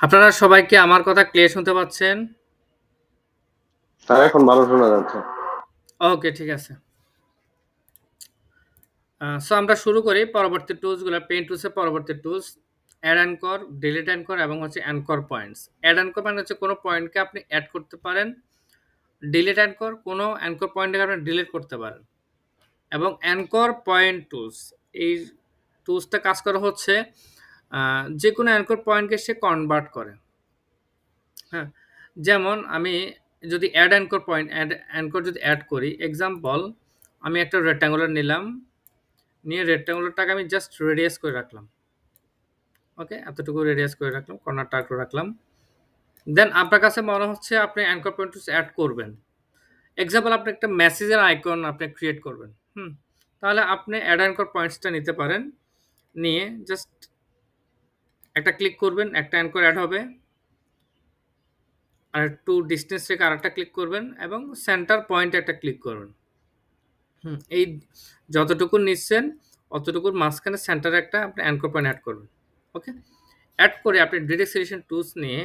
আপনারা সবাই কি আমার কথা ক্লিয়ার শুনতে পাচ্ছেন? স্যার এখন ভালো শোনা যাচ্ছে। ওকে, ঠিক আছে। সো আমরা শুরু করি পরবর্তী টুলসগুলো। পেইন্ট টুলসের পরবর্তী tools add anchor, delete anchor এবং হচ্ছে অ্যাঙ্কর পয়েন্টস। অ্যাড অ্যাঙ্কর মানে হচ্ছে কোনো পয়েন্টকে আপনি অ্যাড করতে পারেন। ডিলিট অ্যাঙ্কর কোনো অ্যাঙ্কর পয়েন্টকে আপনি ডিলিট করতে পারেন। এবং অ্যাঙ্কর পয়েন্ট টুলস, এই টুলসটা কাজ করা হচ্ছে যে কোনো অ্যাঙ্কর পয়েন্টকে সে কনভার্ট করে। হ্যাঁ, যেমন আমি যদি অ্যাড অ্যাঙ্কর পয়েন্ট অ্যাঙ্কর যদি অ্যাড করি, এক্সাম্পল আমি একটা রেক্ট্যাঙ্গুলার নিলাম, নিয়ে রেক্ট্যাঙ্গুলারটাকে আমি জাস্ট রেডিয়াস করে রাখলাম। ওকে, এতটুকু রেডিয়াস করে রাখলাম, কর্নারটা একটু রাখলাম। দেন আপনার কাছে মনে হচ্ছে আপনি অ্যাঙ্কর পয়েন্ট অ্যাড করবেন। এক্সাম্পল আপনি একটা মেসেজের আইকন আপনি ক্রিয়েট করবেন। তাহলে আপনি অ্যাড অ্যাঙ্কর পয়েন্টসটা নিতে পারেন, নিয়ে জাস্ট একটা ক্লিক করবেন, একটা অ্যাঙ্কর অ্যাড হবে। আর একটু ডিস্টেন্স থেকে আরেকটা ক্লিক করবেন এবং সেন্টার পয়েন্টে একটা ক্লিক করবেন। এই যতটুকু নিচ্ছেন অতটুকুর মাঝখানে সেন্টারে একটা আপনি অ্যাঙ্কর পয়েন্ট অ্যাড করবেন। ওকে, অ্যাড করে আপনি ডিরেক্ট সিলেকশন টুলস নিয়ে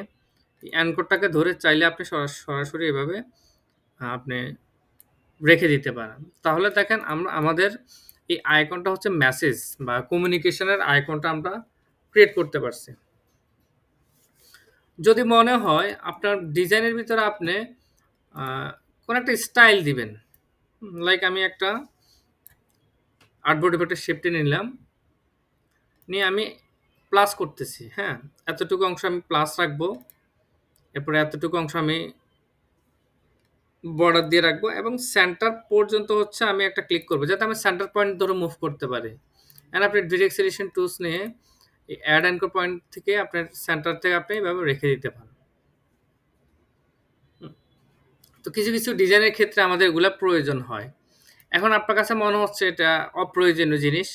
এই অ্যাঙ্করটাকে ধরে চাইলে আপনি সরাসরি এভাবে আপনি রেখে দিতে পারেন। তাহলে দেখেন আমরা আমাদের এই আইকনটা হচ্ছে মেসেজ বা কমিউনিকেশনের আইকনটা আমরা ক্রিয়েট করতে পারছি। যদি মনে হয় আপনার ডিজাইনের ভিতরে আপনি কোনো একটা স্টাইল দিবেন, লাইক আমি একটা আর্টবোর্ড একটা শেপটে নিলাম, নিয়ে আমি প্লাস করতেছি। হ্যাঁ, এতটুকু অংশ আমি প্লাস রাখবো, এরপরে এতটুকু অংশ আমি বর্ডার দিয়ে রাখবো এবং সেন্টার পর্যন্ত হচ্ছে আমি একটা ক্লিক করবো যাতে আমি সেন্টার পয়েন্ট ধরে মুভ করতে পারি। অ্যান্ড আপনি ডিরেক্ট সিলেকশন টুলস নিয়ে এই অ্যাড অ্যাঙ্কর পয়েন্ট থেকে আপনার সেন্টার থেকে আপনি এভাবে রেখে দিতে পারেন। তো কিছু কিছু ডিজাইনের ক্ষেত্রে আমাদের এগুলা প্রয়োজন হয়। এখন আপনার কাছে মনে হচ্ছে এটা অপ্রয়োজনীয় জিনিস,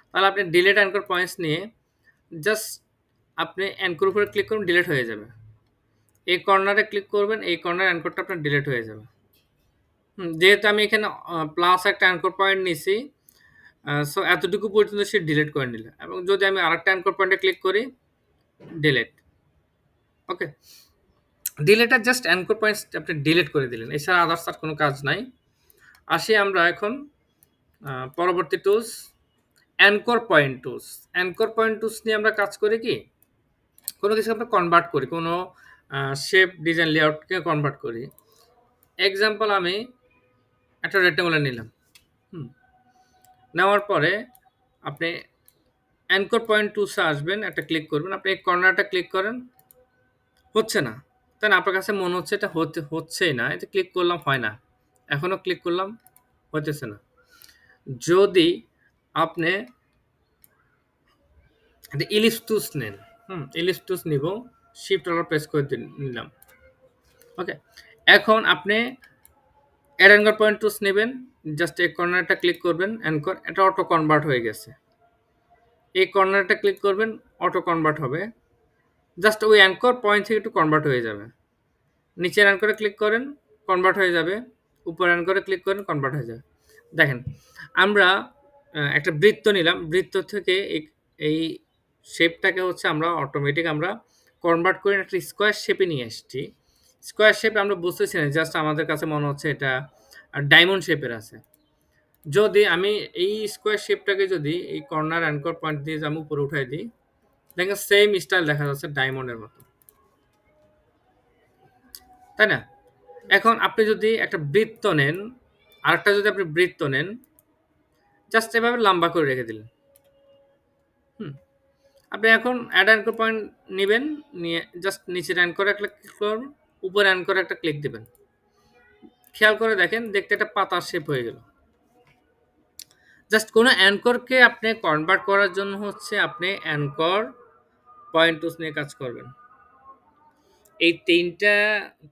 তাহলে আপনি ডিলিট অ্যাঙ্কর পয়েন্টস নিয়ে জাস্ট আপনি অ্যাঙ্কর উপরে ক্লিক করুন, ডিলিট হয়ে যাবে। এই কর্নারে ক্লিক করবেন, এই কর্নার অ্যাঙ্করটা আপনার ডিলিট হয়ে যাবে। যেহেতু আমি এখানে প্লাস একটা অ্যাঙ্কর পয়েন্ট নিছি, সো এতটুকু পর্যন্ত সে ডিলিট করে নিল এবং যদি আমি আরেকটা অ্যাঙ্কর পয়েন্টে ক্লিক করি, ডিলিট। ওকে, ডিলিটটা জাস্ট অ্যাঙ্কর পয়েন্টস আপনি ডিলিট করে দিলেন, এছাড়া আদার্স আর কোনো কাজ নাই। আসি আমরা এখন পরবর্তী tools anchor point tools. Anchor point tools নিয়ে আমরা কাজ করি কি, কোনো কিছু আমরা কনভার্ট করি, কোনো শেপ ডিজাইন লেআউটকে কনভার্ট করি। এক্সাম্পল আমি একটা রেক্ট্যাঙ্গুলার নিলাম। হুম, নেওয়ার পরে আপনি অ্যাঙ্কর পয়েন্ট টুলসে আসবেন, একটা ক্লিক করবেন, আপনি এই কর্নারটা ক্লিক করেন, হচ্ছে না। তাই না, আপনার কাছে মনে হচ্ছে এটা হচ্ছেই না, এটা ক্লিক করলাম হয় না, এখনও ক্লিক করলাম হইতেছে না। যদি আপনি একটা ইলিপস টুলস নেন, ইলিপস টুলস নিব, শিফট প্রেস করে নিলাম। ওকে, এখন আপনি অ্যাড অ্যাঙ্কর পয়েন্ট টুলস নেবেন, জাস্ট এই কর্নারটা ক্লিক করবেন, অ্যাঙ্কর, এটা অটো কনভার্ট হয়ে গেছে। এই কর্নারটা ক্লিক করবেন, অটো কনভার্ট হবে, জাস্ট ওই অ্যাঙ্কর পয়েন্ট থেকে একটু কনভার্ট হয়ে যাবে। নিচের অ্যাঙ্করে ক্লিক করেন, কনভার্ট হয়ে যাবে, উপর অ্যাঙ্করে ক্লিক করেন, কনভার্ট হয়ে যাবে। দেখেন, আমরা একটা বৃত্ত নিলাম, বৃত্ত থেকে এই শেপটাকে হচ্ছে আমরা অটোমেটিক আমরা কনভার্ট করে একটা স্কোয়ার শেপে নিয়ে এসেছি। স্কোয়ার শেপ আমরা বুঝতেছি না, জাস্ট আমাদের কাছে মনে হচ্ছে এটা ডায়মন্ড শেপের আছে। যদি আমি এই স্কোয়ার শেপটাকে যদি এই কর্নার অ্যাঙ্কর পয়েন্ট দিয়ে আমি উপরে উঠাই দিই, দেখেন সেম স্টাইল দেখা যাচ্ছে ডায়মন্ডের মতো, তাই না? এখন আপনি যদি একটা বৃত্ত নেন, আরেকটা যদি আপনি বৃত্ত নেন, জাস্ট এভাবে লম্বা করে রেখে দিলেন। হুম, আপনি এখন অ্যাড অ্যাঙ্কর পয়েন্ট নেবেন, নিয়ে জাস্ট নিচের অ্যাঙ্করে একটা ক্লিক করবেন, উপরে অ্যাঙ্করে একটা ক্লিক দেবেন। খেয়াল করে দেখেন, দেখতে একটা পাতার শেপ হয়ে গেল। জাস্ট কোনো অ্যাঙ্করকে আপনি কনভার্ট করার জন্য হচ্ছে আপনি অ্যাঙ্কর পয়েন্ট টুলস নিয়ে কাজ করবেন। এই ৩ টা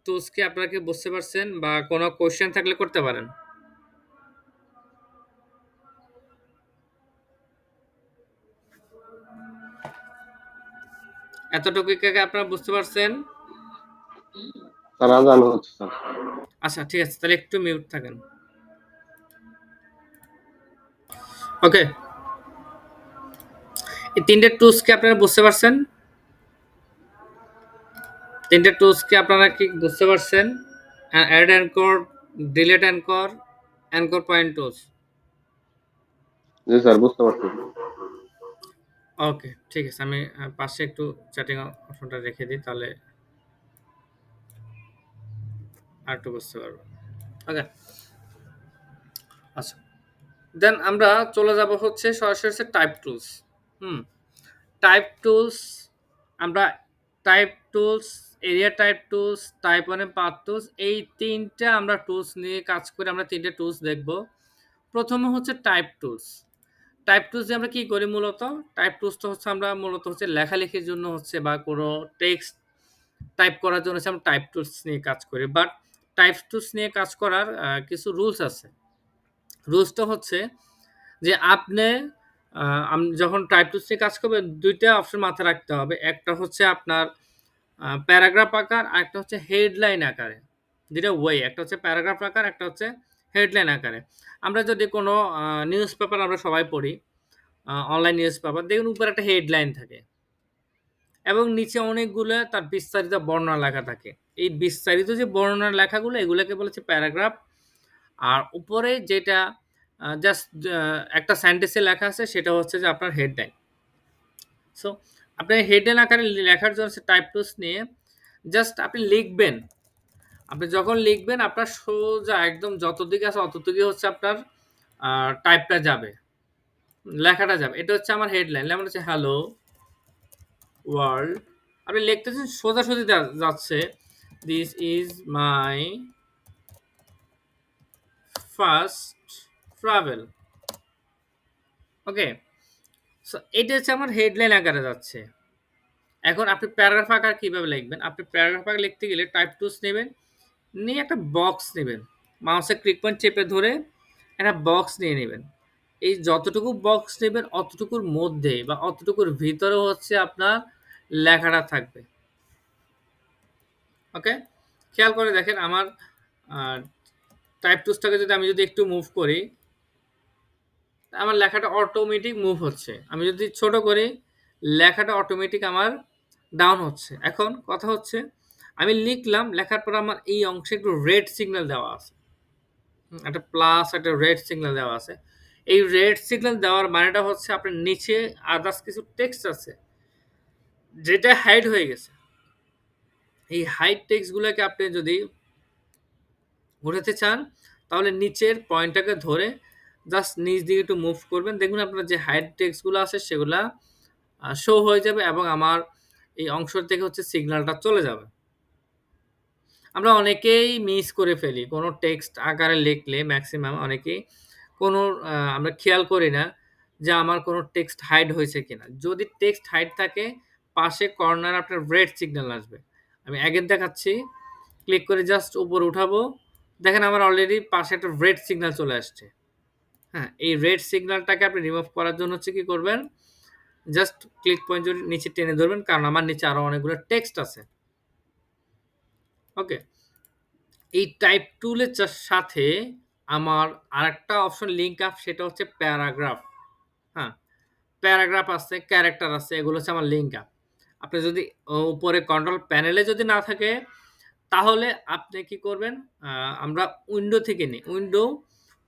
টুলস কি আপনারা কি বুঝতে পারছেন? বা কোনো কোয়েশ্চেন থাকলে করতে পারেন। এতটুকু কি আপনারা বুঝতে পারছেন? স্যার আজান হচ্ছে স্যার। আচ্ছা, ঠিক আছে, তাহলে একটু মিউট থাকেন। ওকে, এই ৩ টে টুলস কি আপনারা বুঝতে পারছেন? 3 টে টুলস কি আপনারা কি বুঝতে পারছেন? Add anchor, delete anchor, anchor point tools. জি স্যার, বুঝতে পারছি। ওকে, ঠিক আছে। আমি পাশে একটু চ্যাটিং অপশনটা রেখে দিই, তাহলে আরেকটু বুঝতে পারবো। ওকে, আচ্ছা। দেন আমরা চলে যাব হচ্ছে সরাসরি হচ্ছে টাইপ টুলস। হুম, টাইপ টুলস আমরা type tools, area type tools, type ওয়ানের পাথ টুলস, এই ৩টা আমরা টুলস নিয়ে কাজ করে আমরা ৩ টে টুলস দেখব। প্রথমে হচ্ছে টাইপ টুলস। টাইপ টুলস দিয়ে আমরা কি করি মূলত? টাইপ টুলসটা হচ্ছে আমরা মূলত হচ্ছে লেখালেখির জন্য হচ্ছে বা কোনো টেক্সট টাইপ করার জন্য হচ্ছে আমরা টাইপ টুলস নিয়ে কাজ করি। বাট টাইপ টুলস নিয়ে কাজ করার কিছু রুলস আছে। রুলসটা হচ্ছে যে আপনি যখন টাইপ টুলস নিয়ে কাজ করবেন ২ টা অপশন মাথায় রাখতে হবে। একটা হচ্ছে আপনার প্যারাগ্রাফ আকার, আরেকটা হচ্ছে হেডলাইন আকারে। ২ টা ওয়ে, একটা হচ্ছে প্যারাগ্রাফ আকার, একটা হচ্ছে হেডলাইন আকারে। আমরা যদি কোনো নিউজ পেপার আমরা সবাই পড়ি, অনলাইন নিউজ পেপার, দেখুন উপরে একটা হেডলাইন থাকে এবং নিচে অনেকগুলো তার বিস্তারিত বর্ণনা লেখা থাকে। এই বিস্তারিত যে বর্ণনার লেখাগুলো, এগুলোকে বলা হচ্ছে প্যারাগ্রাফ। আর উপরে যেটা জাস্ট একটা সেন্টেন্সে লেখা আছে, সেটা হচ্ছে যে আপনার হেডলাইন। সো আপনি হেডলাইন আকারে লেখার জন্য টাইপ টুলস নিয়ে জাস্ট আপনি লিখবেন। আপনি যখন লিখবেন আপনার সোজা একদম যতদিকে আছে অতটুকুই হচ্ছে আপনার টাইপটা যাবে, লেখাটা যাবে। এটা হচ্ছে আমার হেডলাইন। যেমন হচ্ছে হ্যালো ওয়ার্ল্ড। আপনি লিখতেছেন সোজাসুজি যাচ্ছে, this is my first travel. Okay, so এটা হচ্ছে আমার হেডলাইন আকারে যাচ্ছে। এখন আপনি প্যারাগ্রাফ আকার কিভাবে লিখবেন? আপনি প্যারাগ্রাফ আকারে লিখতে গেলে টাইপ টুলস নেবেন, নিয়ে একটা বক্স নেবেন। মাউসের ক্লিক পয়েন্ট চেপে ধরে একটা বক্স নিয়ে নেবেন। এই যতটুকু বক্স নেবেন অতটুকুর মধ্যে বা অতটুকুর ভিতরে হচ্ছে আপনার লেখাটা থাকবে। ওকে? খেয়াল করে দেখেন আমার আ টাইপ টুলসটাকে যদি আমি একটু মুভ করি, আমার লেখাটা অটোমেটিক মুভ হচ্ছে। আমি যদি ছোট করি, লেখাটা অটোমেটিক আমার ডাউন হচ্ছে। এখন কথা হচ্ছে, আমি লিখলাম, লেখার পর আমার এই অংশে একটু রেড সিগন্যাল দেওয়া আছে। একটা প্লাস, একটা রেড সিগন্যাল দেওয়া আছে। এই রেড সিগন্যাল দেওয়ার মানেটা হচ্ছে আপনার নিচে আদার্স কিছু টেক্সট আছে, যেটা হাইড হয়ে গেছে। এই হাইড টেক্সট গুলোকে আপনি যদি উঠাতে চান, তাহলে নিচের পয়েন্টটাকে ধরে জাস্ট নিচ দিকে একটু মুভ করবেন। দেখুন আপনার যে হাইড টেক্সট গুলো আছে সেগুলা শো হয়ে যাবে এবং আমার এই অংশ থেকে হচ্ছে সিগন্যালটা চলে যাবে। আমরা অনেকেই মিস করে ফেলি। কোনো টেক্সট আকারে লিখলে ম্যাক্সিমাম অনেকেই কোনো আমরা খেয়াল করি না যে আমার কোনো টেক্সট হাইড হয়েছে কিনা। যদি টেক্সট হাইড থাকে, পাশে কর্নারে আপনার রেড সিগন্যাল আসবে। আমি এগেইন দেখাচ্ছি। ক্লিক করে জাস্ট উপরে উঠাবো। দেখেন আমার অলরেডি পাশে একটা রেড সিগন্যাল চলে আসছে। হ্যাঁ? এই রেড সিগন্যালটাকে আপনি রিমুভ করার জন্য হচ্ছে কি করবেন? জাস্ট ক্লিক পয়েন্ট যদি নিচে টেনে ধরবেন, কারণ আমার নিচে আরো অনেকগুলো টেক্সট আছে। ওকে? এই টাইপ টুলের সাথে আমার আরেকটা অপশন লিঙ্ক আপ, সেটা হচ্ছে প্যারাগ্রাফ। হ্যাঁ? প্যারাগ্রাফ আছে, ক্যারেক্টার আছে, এগুলো হচ্ছে আমার লিঙ্ক আপ। আপনি যদি উপরে কন্ট্রোল প্যানেলে যদি না থাকে, তাহলে আপনি কি করবেন? আ আমরা উইন্ডো থেকে নিই।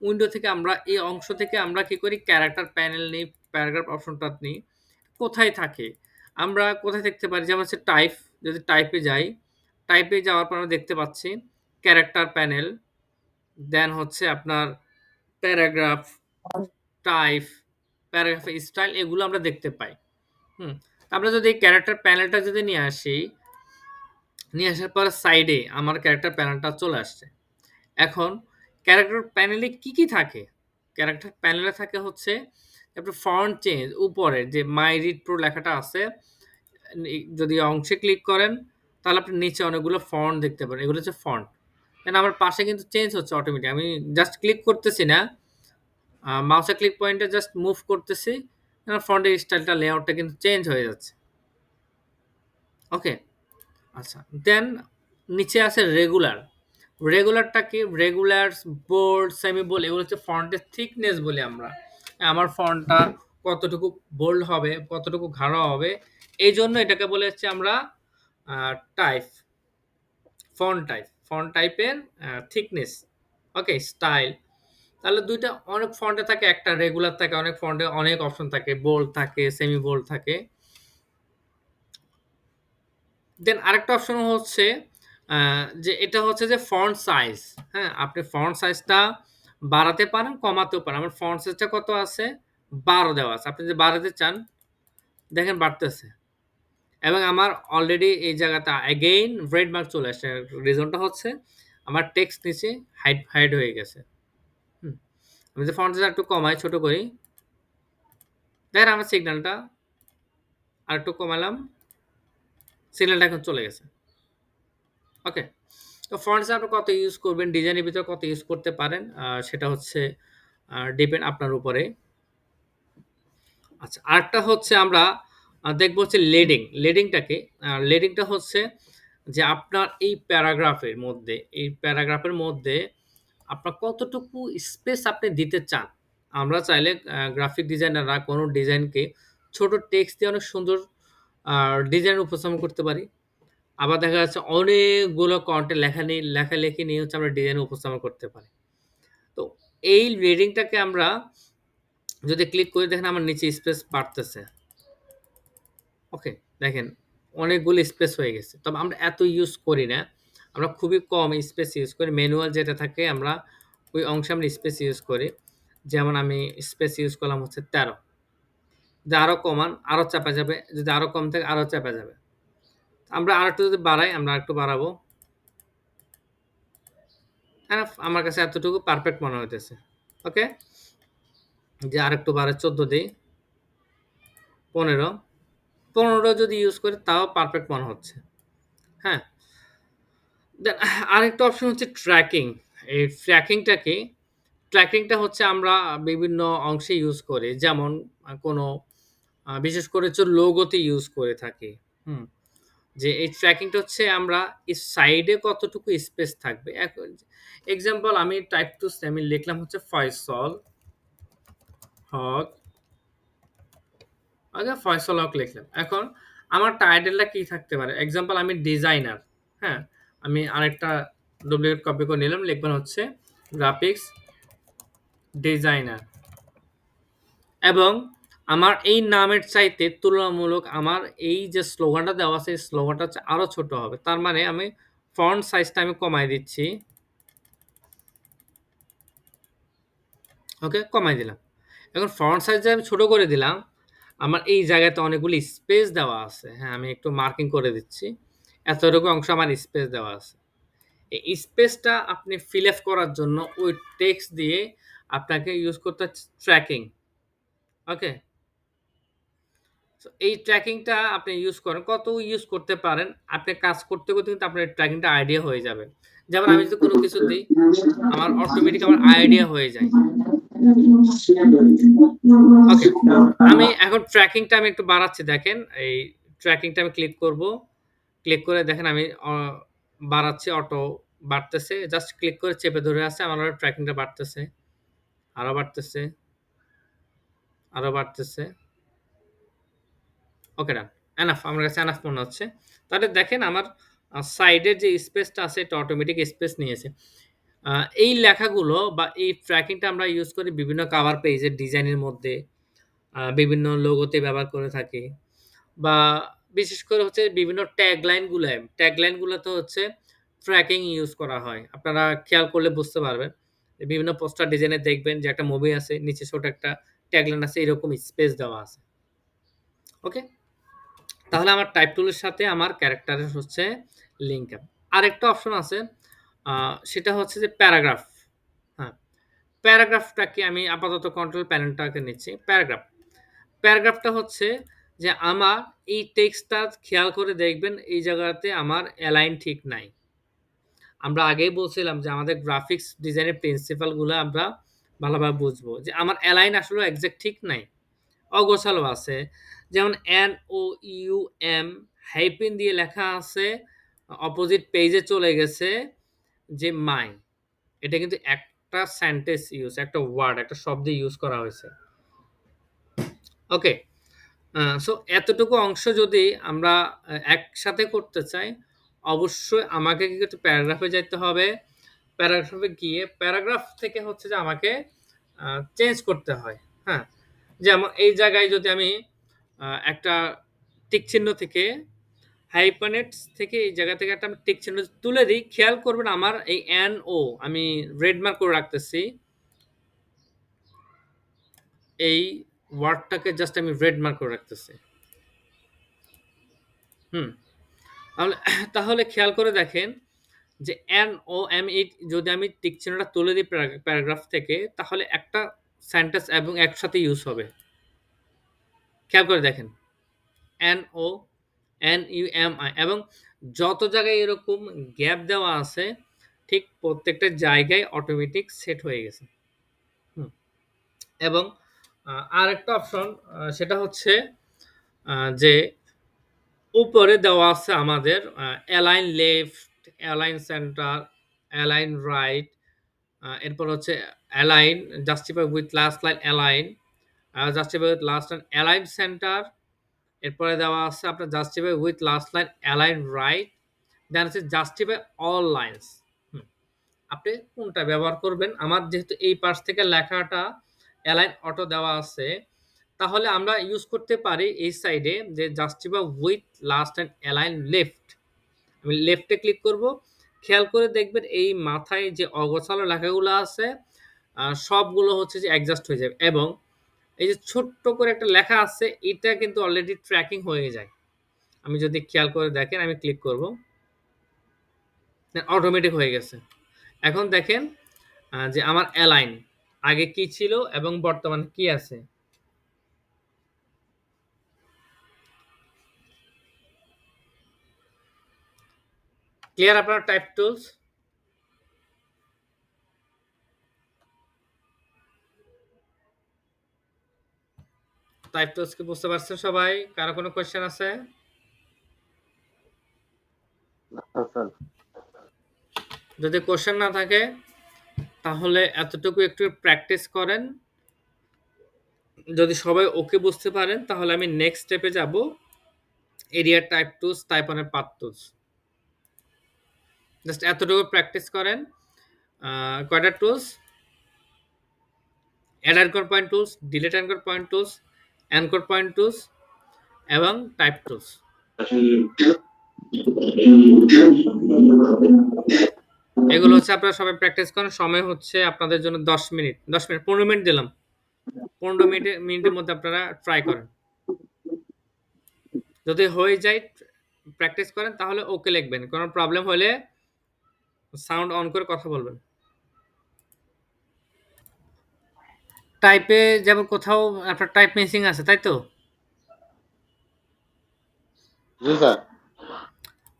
উইন্ডো থেকে আমরা এই অংশ থেকে আমরা কি করি? ক্যারেক্টার প্যানেল নিই, প্যারাগ্রাফ অপশনটা নিই। কোথায় থাকে? আমরা কোথায় দেখতে পারি? যেমন হচ্ছে টাইপ, যদি টাইপে যাই, টাইপে যাওয়ার পর আমরা দেখতে পাচ্ছি ক্যারেক্টার প্যানেল, দেন হচ্ছে আপনার প্যারাগ্রাফ, টাইপ, প্যারাগ্রাফ স্টাইল, এগুলো আমরা দেখতে পাই। হুম? আমরা যদি এই ক্যারেক্টার প্যানেলটা যদি নিয়ে আসি, নিয়ে আসার পর সাইডে আমার ক্যারেক্টার প্যানেলটা চলে আসছে। এখন ক্যারেক্টার প্যানেলে কি থাকে? ক্যারেক্টার প্যানেলে থাকে হচ্ছে আপনার ফন্ট চেঞ্জ, উপরে যে মাই রিড প্রো লেখাটা আছে, যদি অংশে ক্লিক করেন, তাহলে আপনি নিচে অনেকগুলো ফন্ট দেখতে পারেন। এগুলো হচ্ছে ফন্ট। দেন আমার পাশে কিন্তু চেঞ্জ হচ্ছে অটোমেটিক। আমি জাস্ট ক্লিক করতেছি না। মাউসের ক্লিক পয়েন্টে জাস্ট মুভ করতেছি। ফন্টের স্টাইলটা, লেআউটটা কিন্তু চেঞ্জ হয়ে যাচ্ছে। ওকে? আচ্ছা। দেন নিচে আছে রেগুলার। রেগুলারটা কি? রেগুলার, বোল্ড, সেমি বোল্ড, এগুলো হচ্ছে ফন্টের থিকনেস বলি আমরা। আমার ফন্টটা কতটুকু বোল্ড হবে, কতটুকু গাঢ় হবে, এইজন্য এটাকে বলে হচ্ছে আমরা টাইপ। ফন্ট টাইপের থিকনেস, ওকে, স্টাইল। তাহলে ২ টা অনেক ফন্টে থাকে, একটা রেগুলার থাকে, অনেক ফন্টে অনেক অপশন থাকে, বোল্ড থাকে, সেমি বোল্ড থাকে। দেন আরেকটা অপশন হচ্ছে যে এটা হচ্ছে যে ফন্ট সাইজ। হ্যাঁ? আপনি ফন্ট সাইজটা বাড়াতে পারেন, কমাতেও পারেন। আমার ফন্ট সাইজটা কত আছে? ১২ দেওয়া আছে। আপনি যদি বাড়াতে চান, দেখেন বাড়তেছে। এবং আমার অলরেডি এই জায়গাতে এগেইন রেড মার্ক চলে আসছে। রিজনটা হচ্ছে আমার টেক্সট নিচে হাইড হয়ে গেছে। হুম? আমি যদি ফন্ট সাইজ আরেকটু কমাই, ছোট করি, দেখেন আমার সিগন্যালটা আরেকটু কমালাম, সিগন্যালটা এখন চলে গেছে। ওকে? তো ফন্ট সাইজ আপনি কত ইউজ করবেন, ডিজাইনের ভিতরে কত ইউজ করতে পারেন, সেটা হচ্ছে ডিপেন্ড আপনার উপরে। আচ্ছা, আরেকটা হচ্ছে আমরা দেখব হচ্ছে লেডিং। লেডিংটা হচ্ছে যে আপনার এই প্যারাগ্রাফের মধ্যে আপনার কতটুকু স্পেস আপনি দিতে চান। আমরা চাইলে গ্রাফিক ডিজাইনাররা কোনো ডিজাইনকে ছোট টেক্সট দিয়ে অনেক সুন্দর ডিজাইন উপস্থাপন করতে পারি। আবার দেখা যাচ্ছে অনেকগুলো কন্টেন্ট লেখালেখি নিয়ে হচ্ছে আমরা ডিজাইন উপস্থাপন করতে পারি। তো এই রেডিংটাকে আমরা যদি ক্লিক করি, দেখেন আমার নিচে স্পেস বাড়তেছে। ওকে, দেখেন অনেকগুলো স্পেস হয়ে গেছে। তবে আমরা এত ইউজ করি না। আমরা খুবই কম স্পেস ইউজ করি। ম্যানুয়াল যেটা থাকে আমরা ওই অংশে আমরা স্পেস ইউজ করি। যেমন আমি স্পেস ইউজ করলাম হচ্ছে ১৩। যদি আরো কমান আরো চাপা যাবে। যদি আরো কম থাকে আরো চাপা যাবে। আমরা আরেকটু যদি বাড়াই, আমরা আরেকটু বাড়াবো। আমার কাছে এতটুকু পারফেক্ট মনে হইতেছে। ওকে? যে আরেকটু বাড়াই ১৪ দেই, ১৫। ১৫ যদি ইউজ করি তাও পারফেক্ট মনে হচ্ছে। হ্যাঁ? দেন আরেকটা অপশন হচ্ছে ট্র্যাকিং। এই ট্র্যাকিংটা কি? ট্র্যাকিংটা হচ্ছে আমরা বিভিন্ন অংশে ইউজ করি। যেমন কোনো বিশেষ করে হচ্ছে লোগোতে ইউজ করে থাকি। হুম? যে এই ট্র্যাকিংটা হচ্ছে আমরা এই সাইডে কতটুকু স্পেস থাকবে। এক্সাম্পল আমি টাইপ টু আমি লিখলাম হচ্ছে ফয়সল হক। আচ্ছা, ফয়সল হক লিখলাম। এখন আমার টাইটেলটা কি থাকতে পারে? এক্সাম্পল আমি ডিজাইনার। হ্যাঁ? আমি আরেকটা ডুপ্লিকেট কপি করে নিলাম। লিখবেন হচ্ছে গ্রাফিক্স ডিজাইনার। এবং আমার এই নামের চাইতে তুলনামূলক আমার এই যে স্লোগানটা দেওয়া আছে, এই স্লোগানটা হচ্ছে আরো ছোট হবে। তার মানে আমি ফন্ট সাইজটা আমি কমায় দিচ্ছি। ওকে? কমায় দিলাম। এখন ফন্ট সাইজটা আমি ছোট করে দিলাম। আমার এই জায়গাতে অনেকগুলি স্পেস দেওয়া আছে। হ্যাঁ, আমি একটু মার্কিং করে দিচ্ছি। এতটুকু অংশ আমার স্পেস দেওয়া আছে। এই স্পেসটা আপনি ফিল আপ করার জন্য ওই টেক্সট দিয়ে আপনাকে ইউজ করতে হচ্ছে ট্র্যাকিং। ওকে? সো এই ট্র্যাকিংটা আপনি ইউজ করেন। কত ইউজ করতে পারেন, আপনি কাজ করতে, করতে কিন্তু আপনার ট্র্যাকিংটা আইডিয়া হয়ে যাবে। যেমন আমি যদি কোনো কিছু দেই, আমার অটোমেটিক আমার আইডিয়া হয়ে যায়। ওকে। আমি এখন ট্র্যাকিংটা আমি একটু বাড়াচ্ছি দেখেন। এই ট্র্যাকিংটা আমি ক্লিক করব। ক্লিক করে দেখেন আমি বাড়াচ্ছি, অটো বাড়তেছে। জাস্ট ক্লিক করে চেপে ধরে আছে, আমার ট্র্যাকিংটা বাড়তেছে। আরো বাড়তেছে, আরো বাড়তেছে। ওকে, ডান। এনাফ, আমার কাছে এনাফ মনে হচ্ছে। তাহলে দেখেন আমার সাইডের যে স্পেসটা আছে এটা অটোমেটিক স্পেস নিয়েছে। আ এই লেখাগুলো বা এই ট্র্যাকিংটা আমরা ইউজ করি বিভিন্ন কভার পেজের ডিজাইনের মধ্যে, বিভিন্ন লোগোতে ব্যবহার করে থাকি। বা বিশেষ করে হচ্ছে বিভিন্ন ট্যাগলাইন গুলোতে হচ্ছে ট্র্যাকিং ইউজ করা হয়। আপনারা খেয়াল করলে বুঝতে পারবেন। যে বিভিন্ন পোস্টার ডিজাইনে দেখবেন যে একটা মুভি আছে, নিচে ছোট একটা ট্যাগলাইন আছে, এরকম স্পেস দেওয়া আছে। ওকে? তাহলে আমার টাইপ টুলের সাথে আমার ক্যারেক্টারের হচ্ছে লিঙ্ক আপ। আরেকটা অপশন আছে, আ সেটা হচ্ছে যে প্যারাগ্রাফ। হ্যাঁ, প্যারাগ্রাফটাকে আমি আপাতত কন্ট্রোল প্যানেলটাকে নিচ্ছি। প্যারাগ্রাফটা হচ্ছে যে আমার এই টেক্সটটা খেয়াল করে দেখবেন এই জায়গাতে আমার অ্যালাইন ঠিক নাই। আমরা আগেই বলছিলাম যে আমাদের গ্রাফিক্স ডিজাইনের প্রিন্সিপাল গুলা আমরা ভালোভাবে বুঝবো। যে আমার অ্যালাইন আসলে এক্সাক্ট ঠিক নাই। অগোছালো আছে। যেমন NOUM হাইফেন দিয়ে লেখা আছে, অপোজিট পেজে চলে গেছে যে মাই। এটা কিন্তু একটা সেন্টেন্স একটা ওয়ার্ড, একটা শব্দ ইউজ করা হয়েছে। ওকে? সো এতটুকু অংশ যদি আমরা একসাথে করতে চাই, অবশ্যই আমাকে কি করতে প্যারাগ্রাফে যাইতে হবে। প্যারাগ্রাফে গিয়ে প্যারাগ্রাফ থেকে হচ্ছে যে আমাকে চেঞ্জ করতে হয়। হ্যাঁ? যেমন এই জায়গায় যদি আমি একটা টিক চিহ্ন থেকে হাইপারনেটস থেকে এই জায়গা থেকে একটা আমি টিক চিহ্ন তুলে দিই। খেয়াল করবেন আমার এই এন ও আমি রেড মার্ক করে রাখতেছি। এই ওয়ার্ডটাকে জাস্ট আমি রেড মার্ক করে রাখতেছি। হুম? তাহলে তাহলে খেয়াল করে দেখেন যে এন ও এম ই যদি আমি টিক চিহ্নটা তুলে দিই প্যারাগ্রাফ থেকে তাহলে একটা সেন্টেন্স এবং একসাথে ইউজ হবে। খেয়াল করে দেখেন। N O N U M I এবং যত জায়গায় এরকম গ্যাপ দেওয়া আছে ঠিক প্রত্যেকটা জায়গায় অটোমেটিক সেট হয়ে গেছে। হুম। এবং আরেকটা অপশন সেটা হচ্ছে যে উপরে দেওয়া আছে আমাদের align left, align center, align right, এরপর হচ্ছে align, justify with last line align, justify with last line align center, এরপরে দেওয়া আছে আপনার justify with last line align right, then হচ্ছে জাস্টিফাই অল লাইনস। আপনি কোনটা ব্যবহার করবেন? আমার যেহেতু এই পাশ থেকে লেখাটা অ্যালাইন অটো দেওয়া আছে, তাহলে আমরা ইউজ করতে পারি এই সাইডে যে justify with last end align left. আমি লেফটে ক্লিক করব। খেয়াল করে দেখবেন এই মাথায় যে অগোছালো লেখাগুলো আছে সবগুলো হচ্ছে যে অ্যাডজাস্ট হয়ে যাবে এবং এই যে ছোট্ট করে একটা লেখা আছে এটা কিন্তু অলরেডি ট্র্যাকিং হয়ে যায়। আমি যদি খেয়াল করে দেখেন আমি ক্লিক করব। অটোমেটিক হয়ে গেছে। এখন দেখেন যে আমার অ্যালাইন আগে কি ছিল এবং বর্তমানে কি আছে। ক্লিয়ার আপনার টাইপ টুলস? টাইপ টুলস কি বুঝতে পারছেন সবাই? কারো কোনো কোয়েশ্চেন আছে? স্যার। যদি কোয়েশ্চেন না থাকে তাহলে এতটুকু একটু প্র্যাকটিস করেন। যদি সবাই ওকে বুঝতে পারেন তাহলে আমি নেক্সট স্টেপে যাব। এরিয়া টাইপ টুলস, টাইপ অনের পাথ টুলস। জাস্ট এতটুকু প্র্যাকটিস করেন। কয়টা tools? Add anchor point tools, delete anchor point tools, anchor point tools এবং টাইপ টুলস। এগুলো হচ্ছে আপনারা সবাই প্র্যাকটিস করেন। সময় হচ্ছে আপনাদের জন্য 10 মিনিট। 10 মিনিট 15 মিনিট দিলাম। 15 মিনিটের মধ্যে আপনারা ট্রাই করেন। যদি হয়ে যায় প্র্যাকটিস করেন তাহলে ওকে লিখবেন। কোনো প্রবলেম হলে সাউন্ড অন করে কথা বলবেন। টাইপে যেমন কোথাও আপনার টাইপ মিসিং আছে, তাই তো? জি স্যার।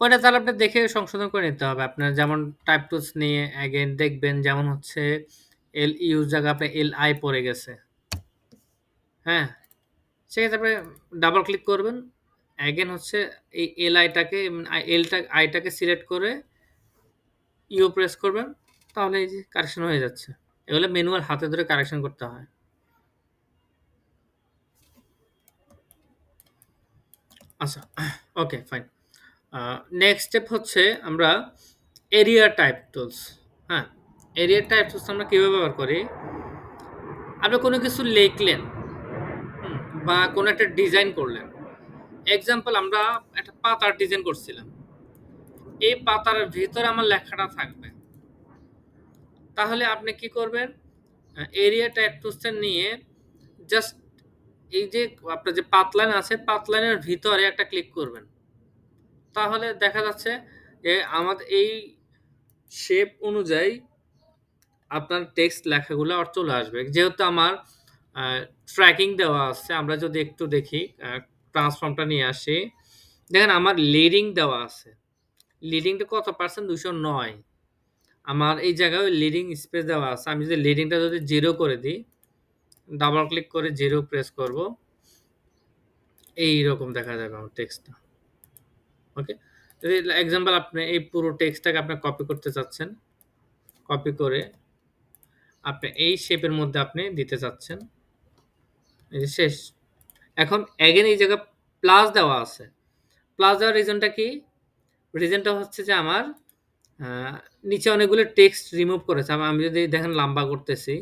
ওইটা তাহলে আপনার দেখে সংশোধন করে নিতে হবে। আপনার যেমন টাইপ টুলস নিয়ে অ্যাগেন দেখবেন যেমন হচ্ছে এল ইউ জায়গায় আপনার এল আই পড়ে গেছে। হ্যাঁ? সেক্ষেত্রে আপনি ডাবল ক্লিক করবেন। অ্যাগেন হচ্ছে এই এল আইটাকে আইটাকে সিলেক্ট করে ইউ প্রেস করবেন। তাহলে এই যে কারেকশন হয়ে যাচ্ছে। এগুলো ম্যানুয়াল হাতে ধরে কারেকশন করতে হয়। আচ্ছা, ওকে ফাইন। নেক্সট স্টেপ হচ্ছে আমরা এরিয়া টাইপ টুলস। হ্যাঁ? এরিয়া টাইপ টুলস আমরা কিভাবে ব্যবহার করি? আপনি কোনো কিছু লিখলেন, বা কোনো একটা ডিজাইন করলেন। এক্সাম্পল আমরা একটা পাতার ডিজাইন করছিলাম। এই পাতার ভিতরে আমার লেখাটা থাকবে। তাহলে আপনি কি করবেন? এরিয়া টাইপ টুলসটা নিয়ে জাস্ট এই যে আপনার যে পাথ লাইন আছে, পাথ লাইনের ভিতরে একটা ক্লিক করবেন। তাহলে দেখা যাচ্ছে যে আমাদের এই শেপ অনুযায়ী আপনার টেক্সট লেখাগুলো আর চলে আসবে। যেহেতু আমার ট্র্যাকিং দেওয়া আছে, আমরা যদি একটু দেখি ট্রান্সফর্মটা নিয়ে আসি। দেখেন আমার লিডিং দেওয়া আছে। লিডিংটা কত পার্সেন্ট? 209। আমার এই জায়গায় লিডিং স্পেস দেওয়া আছে। আমি যদি লিডিংটা যদি 0 করে দিই, ডাবল ক্লিক করে 0 প্রেস করব। এইরকম দেখা যাবে আমার টেক্সটটা। ওকে? যদি এক্সাম্পল আপনি এই পুরো টেক্সটটাকে আপনি কপি করতে চাচ্ছেন, কপি করে আপনি এই শেপের মধ্যে আপনি দিতে চাচ্ছেন। এই যে শেষ। এখন এগেইন এই জায়গায় প্লাস দেওয়া আছে। প্লাস দেওয়ার রিজনটা কি? রিজনটা হচ্ছে যে আমার নিচে অনেকগুলো টেক্সট রিমুভ করেছে। আমি যদি দেখেন লম্বা করতেছি,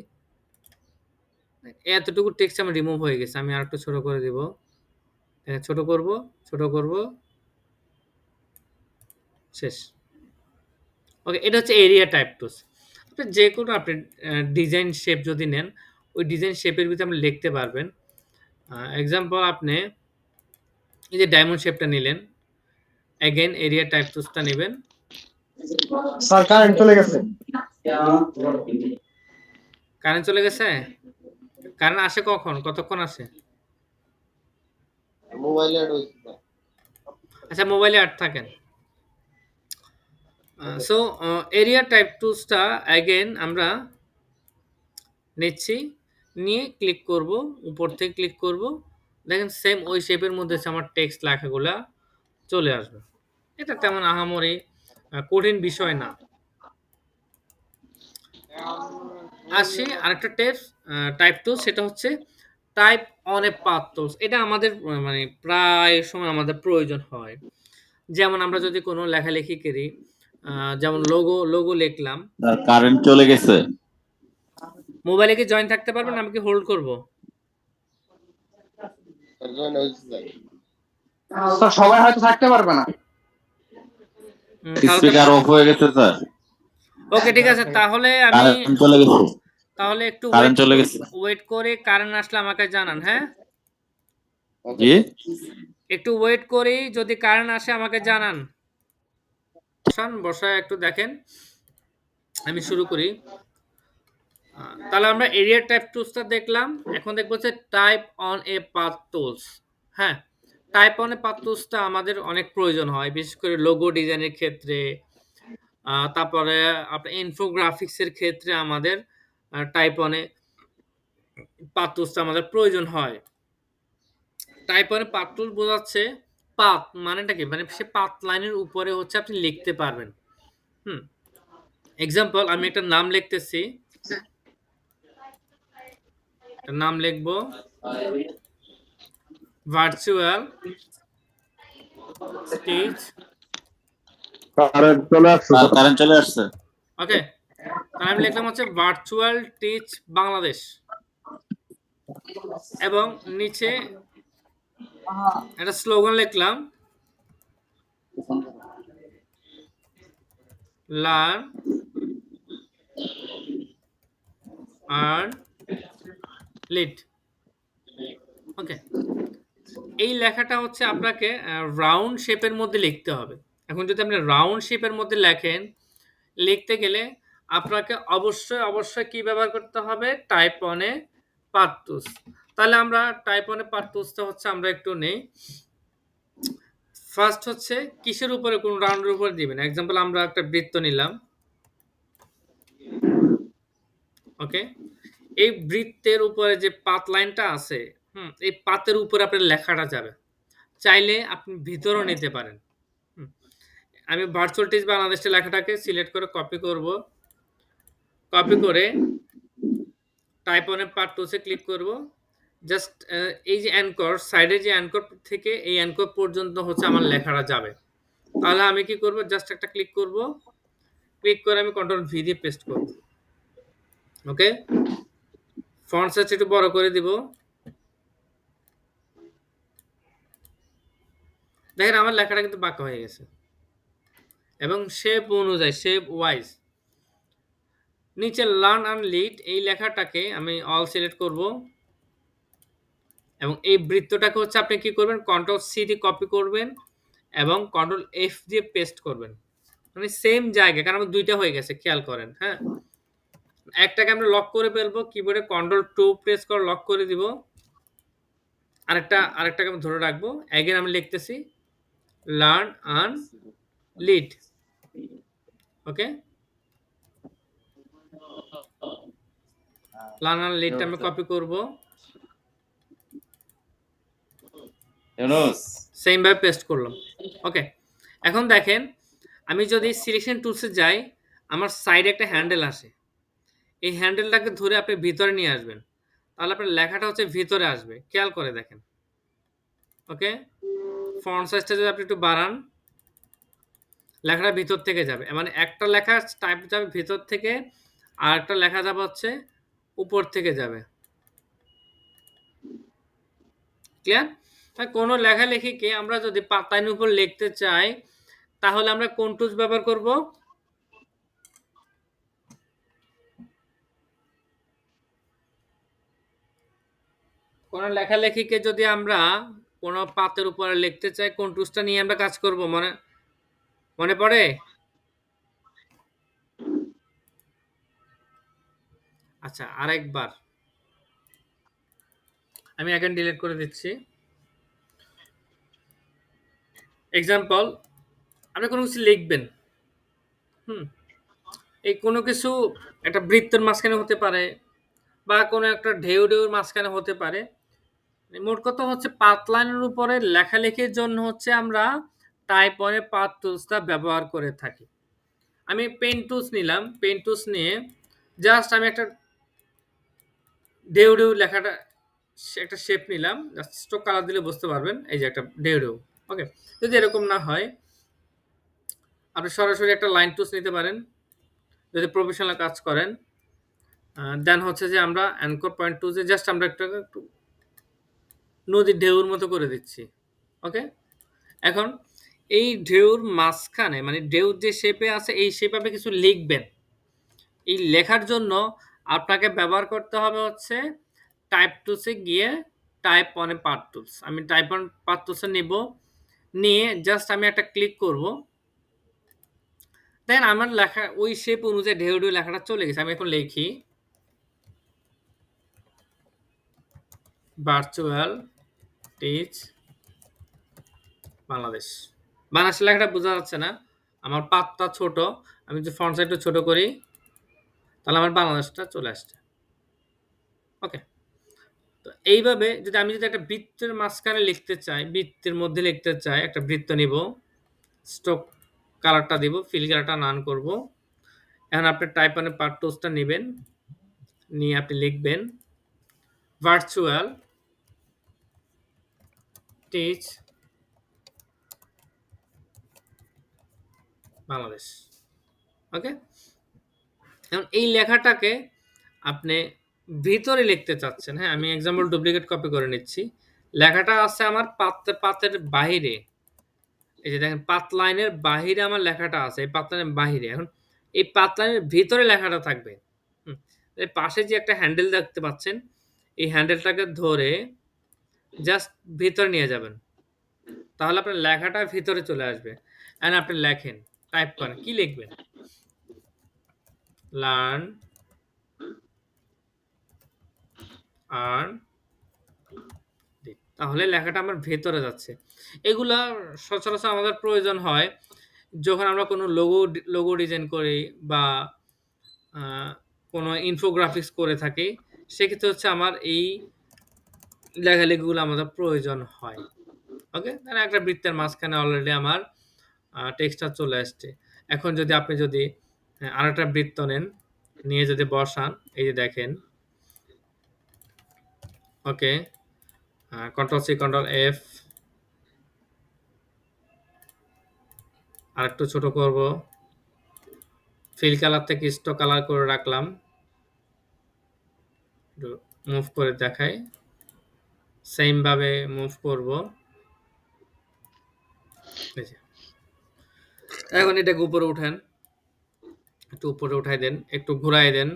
এতটুকু টেক্সট আমার রিমুভ হয়ে গেছে। আমি আরেকটু ছোট করে দিব। ছোট করব, ছোট করব, শেষ। ওকে, এটা হচ্ছে এরিয়া টাইপ টুলস। আপনি যেকোনো আপনি ডিজাইন শেপ যদি নেন, ওই ডিজাইন শেপের ভিতরে আপনি লিখতে পারবেন। এক্সাম্পল আপনি এই যে ডায়মন্ড শেপটা নিলেন, এগেইন এরিয়া টাইপ টুলসটা নেবেন। স্যার কারেন্ট চলে গেছে। কারেন্ট চলে গেছে? কারেন্ট আসে কখন? কতক্ষণ আসে? মোবাইলে অ্যাড হইছে না। আচ্ছা, মোবাইলে অ্যাড থাকেন। সো এরিয়া টাইপ টুলসটা এগেইন আমরা নিচ্ছি, নিয়ে ক্লিক করব, উপর থেকে ক্লিক করব। দেখেন সেম ওই শেপের মধ্যে হচ্ছে আমার টেক্সট লেখাগুলা চলে আসবে। এটা তেমন আহামরি কঠিন বিষয় না। আসি আরেকটা টাইপ টুলস, সেটা হচ্ছে type on A path tools. এটা আমাদের মানে প্রায় সময় আমাদের প্রয়োজন হয়। যেমন আমরা যদি কোনো লেখালেখি করি, যেমন লোগো লিখলাম। স্যার কারেন্ট চলে গেছে। মোবাইলে কি জয়েন থাকতে পারবেন? আমি কি হোল্ড করব? তার জন্য হইছে স্যার। স্যার সবাই হয়তো থাকতে পারবে না। তাহলে তো স্পিকার অফ হয়ে গেছে স্যার। ওকে, ঠিক আছে। তাহলে আমি কারেন্ট চলে গেছে। তাহলে একটু কারেন্ট চলে গেছে। ওয়েট করে কারেন্ট আসলে আমাকে জানান, হ্যাঁ? জি একটু ওয়েট করেই যদি কারেন্ট আসে আমাকে জানান। বসায় একটু দেখেন। আমি শুরু করি। তাহলে আমরা এরিয়া টাইপ টুলসটা দেখলাম। এখন দেখবো হচ্ছে type on A path tools. হ্যাঁ, টাইপ অন এ পাথ টুলসটা আমাদের অনেক প্রয়োজন হয়, বিশেষ করে লোগো ডিজাইনের ক্ষেত্রে। তারপরে আপনার ইনফোগ্রাফিক্স এর ক্ষেত্রে আমাদের টাইপ অন এ পাথ টুলসটা আমাদের প্রয়োজন হয়। টাইপ অন এ পাথ টুল বোঝাচ্ছে পাথ মানেটা কি, মানে সে পাথ লাইনের উপরে হচ্ছে আপনি লিখতে পারবেন। হুম, এক্সাম্পল আমি একটা নাম লিখতেছি। নাম লিখবো ভার্চুয়াল টিচ। কারেন্ট চলে আসছে স্যার স্যার। কারেন্ট চলে আসছে। ওকে, তাহলে আমি লিখলাম হচ্ছে ভার্চুয়াল টিচ বাংলাদেশ, এবং নিচে একটা স্লোগান লিখলাম, লার্ন আর্ন লিড। ওকে, এই লেখাটা হচ্ছে আপনাকে রাউন্ড শেপের মধ্যে লিখতে হবে। এখন যদি আপনি রাউন্ড শেপের মধ্যে লেখেন, লিখতে গেলে আপনাকে অবশ্যই কি ব্যবহার করতে হবে? Type on A path tools. তাহলে আমরা টাইপ অন এ পাথ টুলসটা হচ্ছে আমরা একটু নেই। ফার্স্ট হচ্ছে কিসের উপরে, কোন রাউন্ডের উপরে দিবেন। এক্সাম্পল আমরা একটা বৃত্ত নিলাম। ওকে, এই বৃত্তের উপরে যে পাত লাইনটা আছে, এই পাতের উপরে আপনার লেখাটা যাবে। চাইলে আপনি ভিতরও নিতে পারেন। হুম, আমি ভার্চুয়াল টিচ বাংলাদেশের লেখাটাকে সিলেক্ট করে কপি করব। কপি করে টাইপ অন এ পার্ট টুলসে ক্লিক করব। জাস্ট এই যে অ্যানকর, সাইডে যে অ্যানকর থেকে এই অ্যানকর পর্যন্ত হচ্ছে আমার লেখাটা যাবে। তাহলে আমি কি করব? জাস্ট একটা ক্লিক করব। ক্লিক করে আমি কন্ট্রোল ভি দিয়ে পেস্ট করব। ওকে, ফন্ট সাইজ একটু বড় করে দিব। দেখেন আমার লেখাটা কিন্তু বাঁকা হয়ে গেছে, এবং শেপ অনুযায়ী, শেপ ওয়াইজ। নিচে লার্ন অ্যান্ড লিড এই লেখাটাকে আমি অল সিলেক্ট করব, এবং এই বৃত্তটাকে হচ্ছে আপনি কি করবেন? কন্ট্রোল সি দিয়ে কপি করবেন এবং কন্ট্রোল এফ দিয়ে পেস্ট করবেন। মানে সেম জায়গায়, কারণ আমার দুইটা হয়ে গেছে, খেয়াল করেন। হ্যাঁ, একটাকে আমরা লক করে ফেলবো, কিবোর্ডে কন্ট্রোল টু প্রেস করে লক করে দিব। আরেকটাকে আমি ধরে রাখবো। এগেন আমি লিখতেছি learn and lead. Okay, learn and লিডটা আমি কপি করব, সেম ভাবে পেস্ট করলাম। ওকে, এখন দেখেন আমি যদি সিলেকশন টুলসে যাই, আমার সাইডে একটা হ্যান্ডেল আসে। এই হ্যান্ডেলটাকে ধরে আপনি ভিতরে নিয়ে আসবেন, তাহলে আপনার লেখাটা হচ্ছে ভিতরে আসবে। খেয়াল করে দেখেন। ওকে, ফন্ট সাইজটা যদি আপনি একটু বাড়ান, লেখাটা ভিতর থেকে যাবে। মানে একটা লেখা টাইপ যাবে ভিতর থেকে, আরেকটা লেখা যাবে হচ্ছে উপর থেকে যাবে। ক্লিয়ার? কোনো লেখালেখিকে আমরা যদি পাতার উপর লিখতে চাই, তাহলে আমরা কোন টুলস ব্যবহার করব? কোনো লেখালেখিকে যদি আমরা কোনো পাতের উপরে লিখতে চাই, কোন টুলসটা নিয়ে আমরা কাজ করব? মনে পড়ে? আচ্ছা, আরেকবার আমি এখন ডিলিট করে দিচ্ছি। এক্সাম্পল, আপনি কোনো কিছু লিখবেন। এই কোনো কিছু একটা বৃত্তের মাঝখানে হতে পারে, বা কোনো একটা ঢেউর মাঝখানে হতে পারে। মোট কথা হচ্ছে পাত লাইনের উপরে লেখালেখির জন্য হচ্ছে আমরা টাইপ 1 এর পাথ টুলসটা ব্যবহার করে থাকি। আমি পেন টুলস নিলাম। পেন টুলস নিয়ে জাস্ট আমি একটা ঢেউ লেখাটা একটা শেপ নিলাম। জাস্ট স্ট্রোক কালার দিলে বুঝতে পারবেন। এই যে একটা ঢেউ। ওকে? যদি এরকম না হয়, আপনি সরাসরি একটা লাইন টুলস নিতে পারেন যদি প্রফেশনাল কাজ করেন। দেন হচ্ছে যে আমরা অ্যাঙ্কর পয়েন্ট টুলসে জাস্ট আমরা একটু নদীর ঢেউর মতো করে দিচ্ছি। ওকে? এখন এই ঢেউর মাঝখানে, মানে ঢেউ যে শেপে আছে এই শেপে আপনি কিছু লিখবেন। এই লেখার জন্য আপনাকে ব্যবহার করতে হবে হচ্ছে টাইপ টুলসে গিয়ে টাইপ 1 এ পাথ টুলস। আমি টাইপ 1 পাথ টুলসে নিব। নিয়ে জাস্ট আমি একটা ক্লিক করব। দেন আমার লেখা ওই শেপ অনুযায়ী ঢেউ লেখাটা চলে গেছে। আমি এখন লিখি ভার্চুয়াল টিচ বাংলাদেশ। বাংলাদেশ লেখাটা বোঝা যাচ্ছে না, আমার পাতটা ছোট। আমি যদি ফন্ট সাইজ একটু ছোট করি, তাহলে আমার বাংলাদেশটা চলে আসছে। ওকে? তো এইভাবে যদি আমি যদি একটা বৃত্তের মাঝখানে লিখতে চাই, বৃত্তের মধ্যে লিখতে চাই, একটা বৃত্ত নিব, স্ট্রোক কালারটা দিব, ফিল কালারটা নান করব। এখন আপনি টাইপ 1 এর পাথ টুলসটা নেবেন, নিয়ে আপনি লিখবেন ভার্চুয়াল টিচ বাংলাদেশ। ওকে? এখন এই লেখাটাকে আপনি ভিতরে লিখতে চাচ্ছেন। হ্যাঁ, আমি এক্সাম্পল ডুপ্লিকেট কপি করে নিচ্ছি। লেখাটা আছে আমার পাতের বাহিরে। এই যে দেখেন পাত লাইনের বাহিরে আমার লেখাটা আছে। এই পাত লাইনের বাহিরে। এখন এই পাত লাইনের ভিতরে লেখাটা থাকবে। হুম। এর পাশে যে একটা হ্যান্ডেল দেখতে পাচ্ছেন, এই হ্যান্ডেলটাকে ধরে জাস্ট ভিতরে নিয়ে যাবেন। তাহলে আপনার লেখাটা ভিতরে চলে আসবে। এন্ড আপনি লেখেন, টাইপ করেন। কি লিখবেন? লার্ন, আর্ন, তাহলে লেখাটা আমার ভেতরে যাচ্ছে। এগুলা সচরাচর আমাদের প্রয়োজন হয় যখন আমরা কোনো লোগো ডিজাইন করি, বা কোনো ইনফোগ্রাফিক্স করে থাকি। সেক্ষেত্রে হচ্ছে আমার এই লেখালেখিগুলো আমাদের প্রয়োজন হয়। ওকে? তাহলে একটা বৃত্তের মাঝখানে অলরেডি আমার টেক্সটটা চলে আসছে। এখন যদি আপনি আরেকটা বৃত্ত নেন, নিয়ে যদি বসান, এই যে দেখেন। Okay? Control C, control F. আরেকটু ছোট করব। ফিল কালার থেকে স্ট্রোক কালার করে রাখলাম। একটু মুভ করে দেখাই। সেম ভাবে মুভ করব। এই যে। এখন এটাকে উপরে উঠান। একটু উপরে উঠাই দেন, একটু ঘুরাই দেন।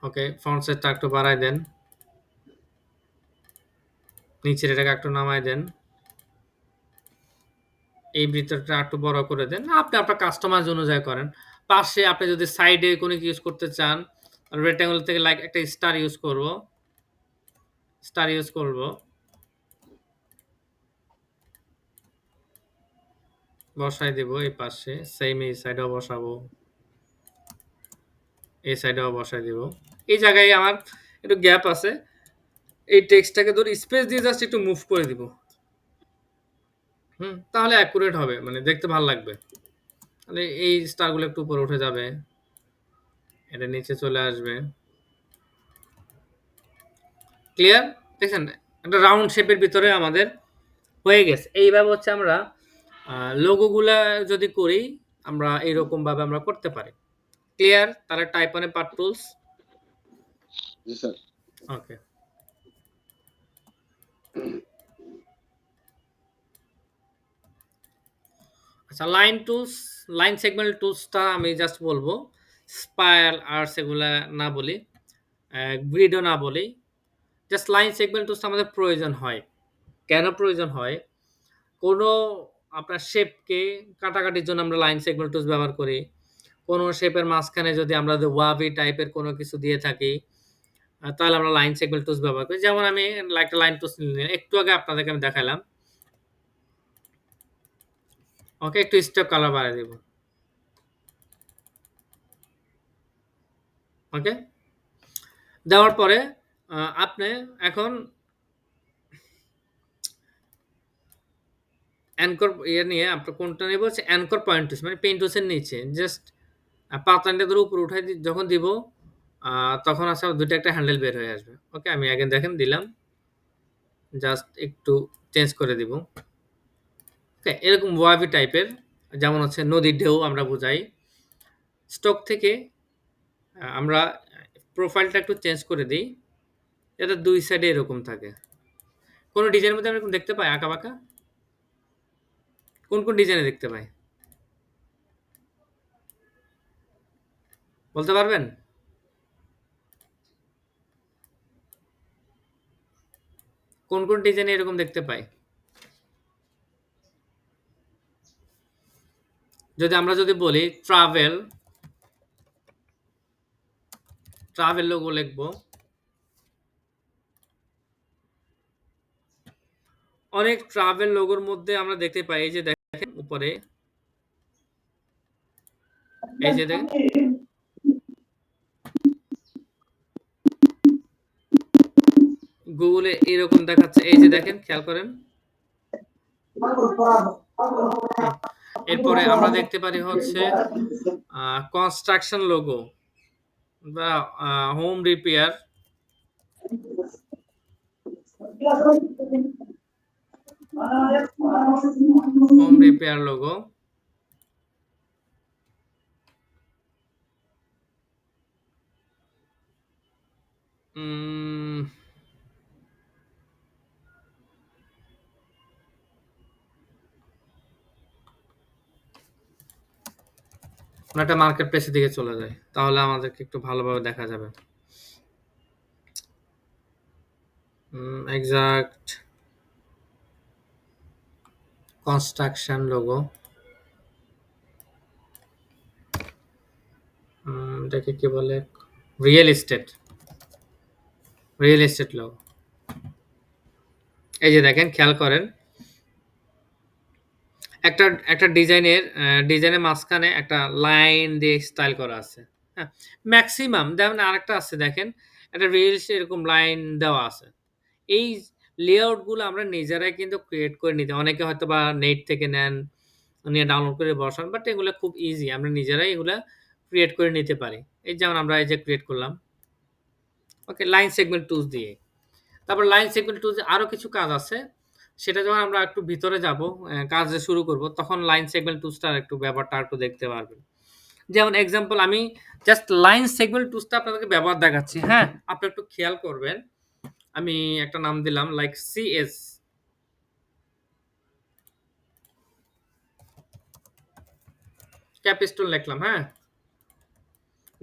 ওকে? ফন্ট সাইজটা একটু বাড়াই দেন। নিচের এটাকে একটু নামাই দেন। এই বৃত্তটা একটু বড় করে দেন। আপনি আপনার কাস্টমাইজ অনুযায়ী করেন। পাশে আপনি যদি সাইডে কোনো ইউজ করতে চান, রেক্ট্যাঙ্গল থেকে লাইক একটা স্টার ইউজ করব। স্টার ইউজ করব। বসাই দেব এই পাশে। সেম এই সাইডেও বসাবো। এই সাইডেও বসাই দেব। এই জায়গায় আমার একটু গ্যাপ আছে। এই টেক্সটটাকে ধরে স্পেস দিয়ে জাস্ট একটু মুভ করে দিব। তাহলে অ্যাকুরেট হবে, মানে দেখতে ভালো লাগবে। তাহলে এই স্টারগুলো একটু উপরে উঠে যাবে, এটা নিচে চলে আসবে। ক্লিয়ার? দেখছেন একটা রাউন্ড শেপের ভিতরে আমাদের হয়ে গেছে। এইভাবে হচ্ছে আমরা লোগোগুলা যদি করি, আমরা এরকমভাবে আমরা করতে পারি। ক্লিয়ার? তাহলে type on a path tools. জি স্যার। ওকে। আচ্ছা, লাইন টুলস, লাইন সেগমেন্ট টুলসটা আমি জাস্ট বলবো। স্পায়ার, আর্টস এগুলা না বলি, গ্রিডও না বলি। জাস্ট লাইন সেগমেন্ট টুলসটা আমাদের প্রয়োজন হয়। কেন প্রয়োজন হয়? কোনো আপনার শেপকে কাটাকাটির জন্য আমরা লাইন সেগমেন্ট টুলস ব্যবহার করি। কোনো শেপের মাঝখানে যদি আমরা ওয়াভি টাইপের কোনো কিছু দিয়ে থাকি, তাহলে আমরা লাইন সেগমেন্ট টুলস ব্যবহার করি। যেমন আমি একটা লাইন টুলস নিলাম। একটু আগে আপনাদেরকে আমি দেখাইলাম। ওকে, একটু স্টেপ কালার বাড়ায় দিব। ওকে? দেওয়ার পরে আপনি এখন অ্যাঙ্কর নিয়ে আপনার কোনটা নেব হচ্ছে অ্যাঙ্কর পয়েন্ট টুলস, মানে পেন টুলসের নিচে জাস্ট পাতানটা ধরে উপরে উঠাই যখন দিব, তখন আসলে ২ টা একটা হ্যান্ডেল বের হয়ে আসবে। ওকে, আমি আগে দেখেন দিলাম। জাস্ট একটু চেঞ্জ করে দিব। ওকে, এরকম ওয়াভি টাইপের, যেমন হচ্ছে নদীর ঢেউ আমরা বুঝাই। স্টক থেকে আমরা প্রোফাইলটা একটু চেঞ্জ করে দিই। যাতে ২ সাইডে এরকম থাকে। কোন ডিজাইনের মধ্যে আমরা এরকম দেখতে পাই আঁকা-বাঁকা? কোন ডিজাইনে দেখতে পাই? বলতে পারবেন? কোন ডিজাইনে এরকম দেখতে পাই? আমরা যদি বলি ট্রাভেল লোগো লিখবো। অনেক ট্রাভেল লোগোর মধ্যে আমরা দেখতে পাই, এই যে দেখেন উপরে, এই যে দেখেন গুগলে এরকম দেখাচ্ছে, এই যে দেখেন খেয়াল করেন। এরপরে আমরা দেখতে পারি হচ্ছে কনস্ট্রাকশন লোগো বা হোম রিপেয়ার, লোগো। আমরা একটা মার্কেট প্লেসের দিকে চলে যাই, তাহলে আমাদেরকে একটু ভালোভাবে দেখা যাবে। এক্সাক্ট কনস্ট্রাকশন লোগো, এটাকে কি বলে? Real estate logo. এই যে দেখেন খেয়াল করেন, একটা একটা ডিজাইনের মাঝখানে একটা লাইন দিয়ে স্টাইল করা আছে। হ্যাঁ, ম্যাক্সিমাম যেমন আরেকটা আছে দেখেন, একটা রিলস এরকম লাইন দেওয়া আছে। এই লেআউট গুলো আমরা নিজেরাই কিন্তু ক্রিয়েট করে নিতে, অনেকে হয়তো বা নেট থেকে নেন, নিয়ে ডাউনলোড করে বসান, বাট এগুলো খুব ইজি, আমরা নিজেরাই এগুলা ক্রিয়েট করে নিতে পারি। এই যেমন আমরা এই যে ক্রিয়েট করলাম, ওকে, লাইন সেগমেন্ট টুলস দিয়ে। তারপর লাইন সেগমেন্ট টুলস আরো কিছু কাজ আছে, সেটা যখন আমরা একটু ভিতরে যাব, কাজ শুরু করব, তখন লাইন সেগমেন্ট টুলসটার একটু ব্যাপারটা একটু দেখতে পারবেন। যেমন এক্সাম্পল আমি জাস্ট লাইন সেগমেন্ট টুলসটা আপনাদেরকে ব্যবহার দেখাচ্ছি। হ্যাঁ, আপনি একটু খেয়াল করবেন। আমি একটা নাম দিলাম লাইক সিএস, ক্যাপিস্টন লিখলাম। হ্যাঁ,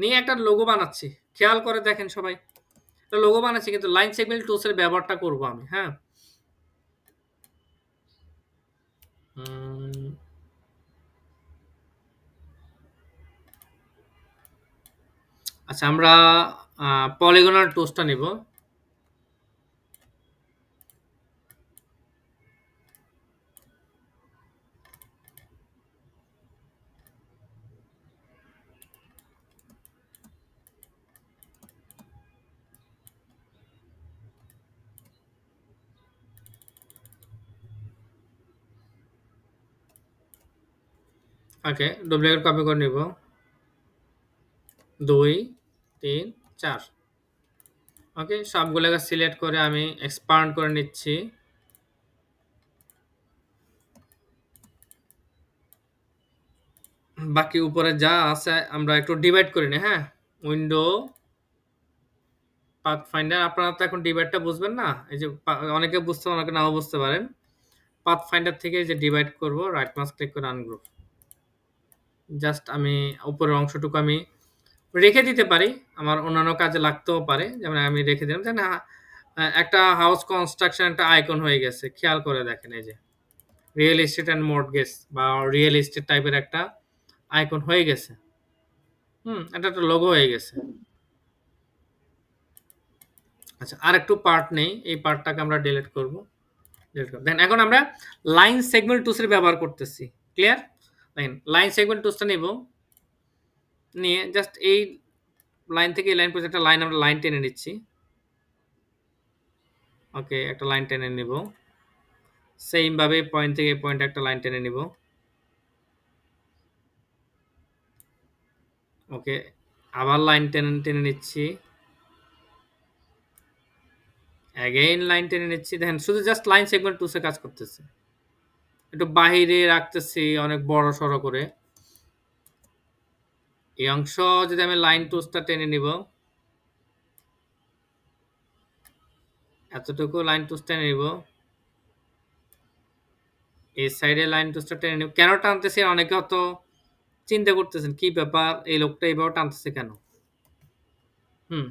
নিয়ে একটা লোগো বানাচ্ছি। খেয়াল করে দেখেন সবাই, একটা লোগো বানাচ্ছি কিন্তু লাইন সেগমেন্ট টুলসের ব্যবহারটা করব আমি। হ্যাঁ, আচ্ছা, আমরা পলিগনাল টুলসটা নিব। ওকে, ডুপ্লিকেট কপি করে নিব। ২, ৩, ৪। ওকে, সবগুলোকে সিলেক্ট করে আমি এক্সপান্ড করে নিচ্ছি। বাকি উপরে যা আছে আমরা একটু ডিভাইড করে নিই, হ্যাঁ? উইন্ডো পাথফাইন্ডার আপনারা তো এখন ডিভাইডটা বুঝবেন না? এই যে অনেকে বুঝতে পারেন, অনেকে নাও বুঝতে পারেন। পাথফাইন্ডার থেকে এই যে ডিভাইড করব, রাইট মাউস ক্লিক করে আনগ্রুপ। জাস্ট আমি উপরের অংশটুকু আমি রেখে দিতে পারি। আমার অন্যান্য কাজে লাগতেও পারে। যেমন আমি রেখে দিলাম যে না একটা হাউস কনস্ট্রাকশন একটা আইকন হয়ে গেছে। খেয়াল করে দেখেন এই যে রিয়েল এস্টেট অ্যান্ড মর্টগেজ বা রিয়েল এস্টেট টাইপের একটা আইকন হয়ে গেছে। এটা একটা লোগো হয়ে গেছে। আচ্ছা, আরেকটু পার্ট নেই। এই পার্টটাকে আমরা ডিলিট করব। দেন এখন আমরা লাইন সেগমেন্ট টুলস এর ব্যবহার করতেছি। ক্লিয়ার? দেখেন লাইন সেগমেন্ট টুলসটা নিব। নিয়ে জাস্ট এই লাইন থেকে এই লাইন পর্যন্ত একটা লাইন আমরা লাইন টেনে নিচ্ছি। ওকে, একটা লাইন টেনে নিব। সেম ভাবে পয়েন্ট থেকে পয়েন্ট একটা লাইন টেনে নিব। ওকে, আবার লাইন টেনে টেনে নিচ্ছি। অ্যাগেইন লাইন টেনে নিচ্ছি। দেখেন শুধু জাস্ট লাইন সেগমেন্ট টুলসে কাজ করতেছে। একটু বাহিরে রাখতেছি অনেক বড় সড়ো করে। এই অংশ যদি আমি লাইন টুলসটা টেনে নিব, এতটুকু লাইন টুলস টেনে নিব। এই সাইডে লাইন টুলসটা টেনে নিব। কেন টানতেছি অনেকে হয়তো চিন্তা করতেছেন কি ব্যাপার, এই লোকটা এইভাবে টানতেছে কেন? হুম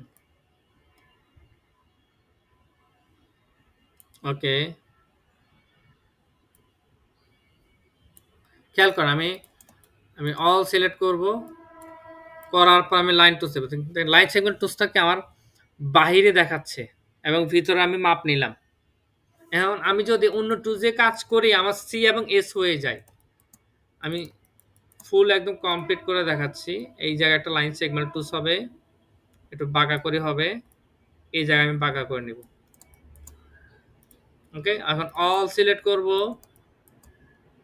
ওকে, খেয়াল করেন আমি আমি অল সিলেক্ট করব। করার পর আমি লাইন টুলস দেব। লাইন সেগমেন্ট টুলসটাকে আমার বাহিরে দেখাচ্ছে এবং ভিতরে আমি মাপ নিলাম। এখন আমি যদি অন্য টুলসে কাজ করি আমার সি এবং এস হয়ে যায়। আমি ফুল একদম কমপ্লিট করে দেখাচ্ছি। এই জায়গায় একটা লাইন সেগমেন্ট টুলস হবে, একটু বাঁকা করে হবে। এই জায়গায় আমি বাঁকা করে নিব। ওকে, এখন অল সিলেক্ট করব।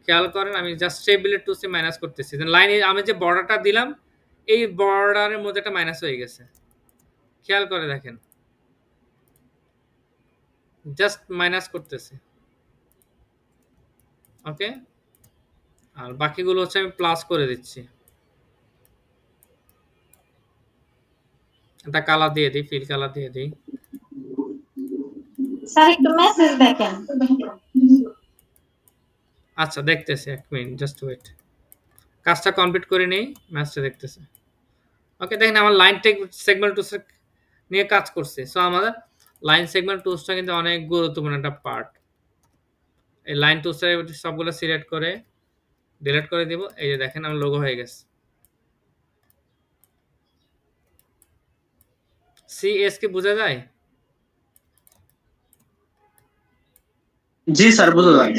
খেয়াল করেন আমি জাস্ট স্টেবিলিটি টুলসে মাইনাস করতেছি। লাইনে আমি যে বর্ডারটা দিলাম এই বর্ডারের মধ্যে একটা মাইনাস হয়ে গেছে। খেয়াল করে দেখেন, জাস্ট মাইনাস করতেছি। ওকে, আর বাকিগুলো হচ্ছে আমি প্লাস করে দিচ্ছি। একটা কালার দিয়ে দিই, ফিল কালার দিয়ে দিই। স্যার একটু মেসেজ দেখেন। আচ্ছা দেখতেছি, এক মিনিট জাস্ট ওয়েট। কাজটা কমপ্লিট করে নেই, ম্যাচটা দেখতেছে। ওকে, দেখেন আমার লাইন সেগমেন্ট টুলস নিয়ে কাজ করছে। সো আমাদের লাইন সেগমেন্ট টুলসটা কিন্তু অনেক গুরুত্বপূর্ণ একটা পার্ট। এই লাইন টুলসটা সবগুলো সিলেক্ট করে ডিলিট করে দিব। এই যে দেখেন আমার লোগো হয়ে গেছে। সিএস কি বোঝা যায়? জি স্যার, বোঝা যায়।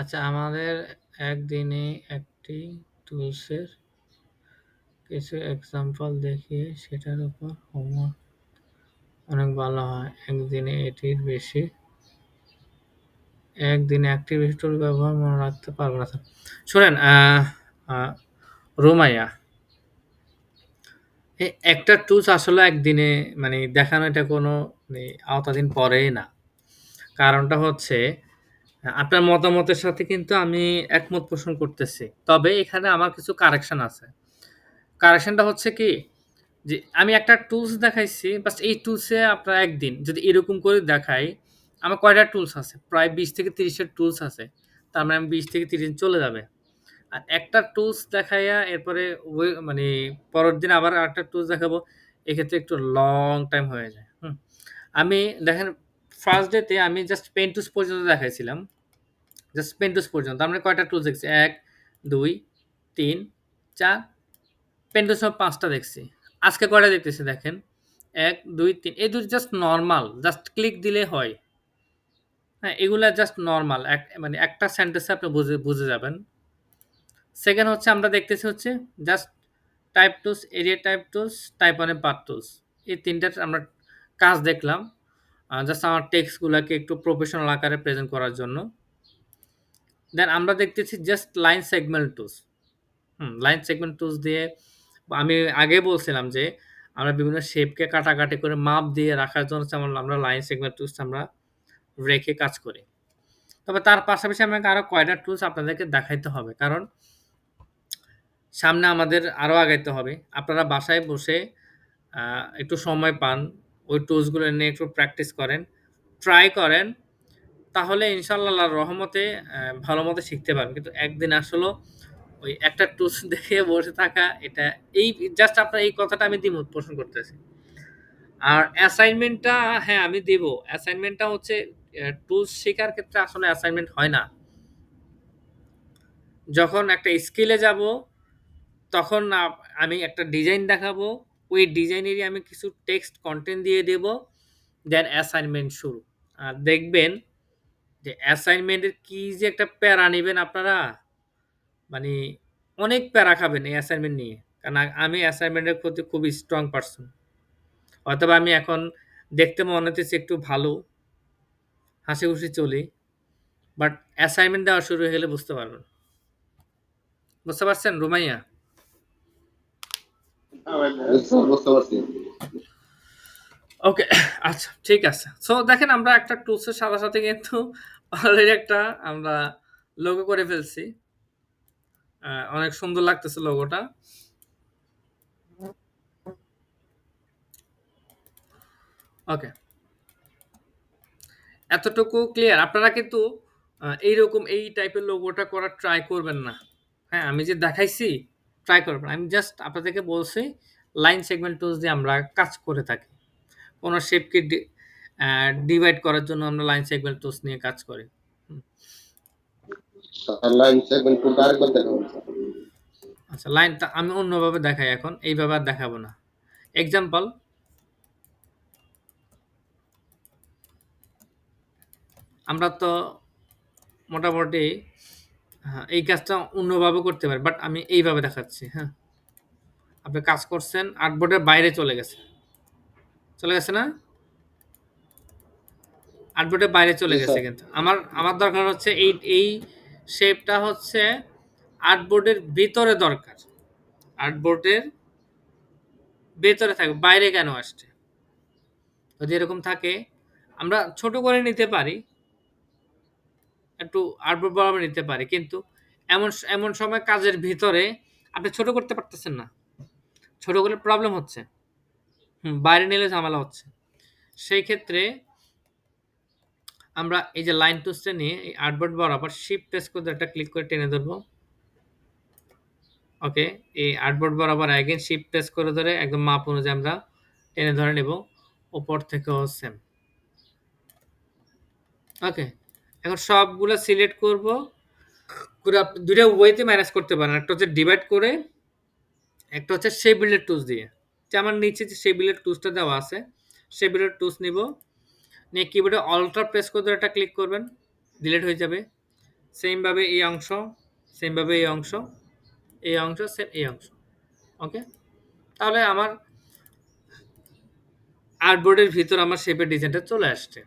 আচ্ছা, আমাদের একদিনে একটি টুলসের কিছু এক্সাম্পল দেখিয়ে সেটার উপর হোমওয়ার্ক অনেক ভালো হয়। একদিনে এটির বেশি একদিনে একটি বেশি টুল ব্যবহার মনে রাখতে পারবো না। শোনেন রোমাইয়া, একটা টুলস আসলে একদিনে মানে দেখানো এটা কোনো মানে আওতাধীন পড়েই না। কারণটা হচ্ছে আপনার মতামতের সাথে কিন্তু আমি একমত পোষণ করতেছি। তবে এখানে আমার কিছু কারেকশন আছে। কারেকশনটা হচ্ছে কি যে আমি একটা টুলস দেখাইছি, বাস এই টুলসে আপনার একদিন যদি এরকম করে দেখাই, আমার কয়টা টুলস আছে? প্রায় ২০ থেকে ৩০ এর টুলস আছে। তার মানে আমি ২০ থেকে ৩০ দিন চলে যাবে। আর একটা টুলস দেখাইয়া এরপরে মানে পরের দিন আবার আরেকটা টুলস দেখাবো। এক্ষেত্রে একটু লং টাইম হয়ে যায়। আমি দেখেন ফার্স্ট ডে তে আমি জাস্ট পেন টুলস পর্যন্ত দেখাইছিলাম। জাস্ট পেন টুলস পর্যন্ত। আমরা কয়টা টুলস দেখছি? ১, ২, ৩, ৪, পেন টুলস সব ৫ টা দেখছি। আজকে কয়টা দেখতেছি দেখেন। ১, ২, ৩ এই ২ জাস্ট নরমাল। জাস্ট ক্লিক দিলে হয়। হ্যাঁ, এগুলা জাস্ট নরমাল। মানে একটা সেন্টেন্সে আপনি বুঝে যাবেন। সেকেন্ড হচ্ছে আমরা দেখতেছি হচ্ছে just type tools, area type tools, type on A path tools. এই ৩ টার আমরা কাজ দেখলাম। জাস্ট আমার টেক্সটগুলাকে একটু প্রফেশনাল আকারে প্রেজেন্ট করার জন্য। দেন আমরা দেখতেছি just line segment tools. Line segment tools দিয়ে আমি আগে বলছিলাম যে আমরা বিভিন্ন শেপকে কাটাকাটি করে মাপ দিয়ে রাখার জন্য হচ্ছে আমরা লাইন সেগমেন্ট টুলস আমরা রেখে কাজ করি। তবে তার পাশাপাশি আমাকে আরো কয়টা টুলস আপনাদেরকে দেখাইতে হবে। কারণ সামনে আমাদের আরো আগাইতে হবে। আপনারা বাসায় বসে একটু সময় পান, ওই টুলস গুলো নিয়ে একটু প্র্যাকটিস করেন, ট্রাই করেন। তাহলে ইনশাআল্লাহ আল্লাহর রহমতে ভালো মতো শিখতে পারবেন। কিন্তু একদিন আসলেও ওই একটা টুলস দেখে বসে থাকা এটা এই জাস্ট আপনার এই কথাটা আমি দ্বিমত পোষণ করতেছি। আর অ্যাসাইনমেন্টটা হ্যাঁ, আমি দিব। অ্যাসাইনমেন্টটা হচ্ছে টুলস শেখার ক্ষেত্রে আসলে অ্যাসাইনমেন্ট হয় না। যখন একটা স্কিলে যাব তখন আমি একটা ডিজাইন দেখাবো। ওই ডিজাইনেরই আমি কিছু টেক্সট কনটেন্ট দিয়ে দেব। দেন অ্যাসাইনমেন্ট শুরু। আর দেখবেন যে অ্যাসাইনমেন্টের কি যে একটা প্যারা নিবেন আপনারা, মানে অনেক প্যারা খাবেন এই অ্যাসাইনমেন্ট নিয়ে। কারণ আমি অ্যাসাইনমেন্টের প্রতি খুবই স্ট্রং পারসন। হয়তোবা আমি এখন দেখতে মনে হইতেছি একটু ভালো, হাসিখুশি চলি। বাট অ্যাসাইনমেন্ট দেওয়া শুরু হয়ে গেলে বুঝতে পারবেন। বুঝতে পারছেন রুমাইয়া? বুঝতে পারছি। ওকে, আচ্ছা ঠিক আছে। সো দেখেন আমরা একটা টুলস এর সাথে, সাথে কিন্তু অলরেডি একটা আমরা লোগো করে ফেলছি। অনেক সুন্দর লাগতেছে লোগোটা। ওকে। এতটুকু ক্লিয়ার? আপনারা কিন্তু এইরকম এই টাইপের লোগোটা করার ট্রাই করবেন না। হ্যাঁ, আমি যে দেখাইছি ট্রাই করবেন। আমি জাস্ট আপনাদেরকে বলছি লাইন সেগমেন্ট টুলস দিয়ে আমরা কাজ করে থাকি। কোন শেপকে ডিভাইড করার জন্য আমরা লাইন সেগমেন্ট টুলস নিয়ে কাজ করি। হুম। লাইন সেগমেন্ট টুলটা আরেকবার দেখাবো। আচ্ছা, লাইনটা আমি অন্যভাবে দেখাই এখন। এইভাবে আর দেখাবো না। এক্সাম্পল, আমরা তো মোটামুটি এই কাজটা অন্যভাবে করতে পারি। বাট আমি এইভাবে দেখাচ্ছি, হ্যাঁ? আপনি কাজ করছেন, আর্টবোর্ডের বাইরে চলে গেছে। চলে গেছে না? আর্টবোর্ডের বাইরে চলে জি গেছে স্যার। কিন্তু। আমার দরকার হচ্ছে এই শেপটা হচ্ছে আর্টবোর্ডের ভিতরে দরকার। আর্টবোর্ডের ভেতরে থাকবে, বাইরে কেন আসছে? যদি এরকম থাকে আমরা ছোট করে নিতে পারি, একটু আর্টবোর্ড বরাবর নিতে পারি। কিন্তু এমন সময় কাজের ভিতরে আপনি ছোট করতে পারতেছেন না। ছোট করলে প্রবলেম হচ্ছে। বাইরে নিলে ঝামেলা হচ্ছে। সেই ক্ষেত্রে আমরা এই যে লাইন টুলসটা নিয়ে এই আর্টবোর্ড বরাবর শিফট প্রেস করে একটা ক্লিক করে টেনে ধরবো। ওকে, এই আর্টবোর্ড বরাবর অ্যাগেন শিফট প্রেস করে ধরে একদম মাপ অনুযায়ী আমরা টেনে ধরে নেব। উপর থেকেও সেম। ওকে, এখন সবগুলো সিলেক্ট করব করে আপনি ২ টা ওয়েতে ম্যানেজ করতে পারেন। একটা হচ্ছে ডিভাইড করে, একটা হচ্ছে শেপ-বিল্ডের টুলস দিয়ে। যে আমার নিচে যে শেপ-বিল্ডের টুলসটা দেওয়া আছে, শেপ-বিল্ডের টুলস নিব। নিয়ে কিবোর্ডে অল্টার প্রেস করে ধরে একটা ক্লিক করবেন। ডিলিট হয়ে যাবে। সেম ভাবে এই অংশ, সেম ভাবে এই অংশ, এই অংশ, সেম এই অংশ। ওকে? তাহলে আমার আর্টবোর্ডের ভিতর আমার শেপের ডিজাইনটা চলে আসছে।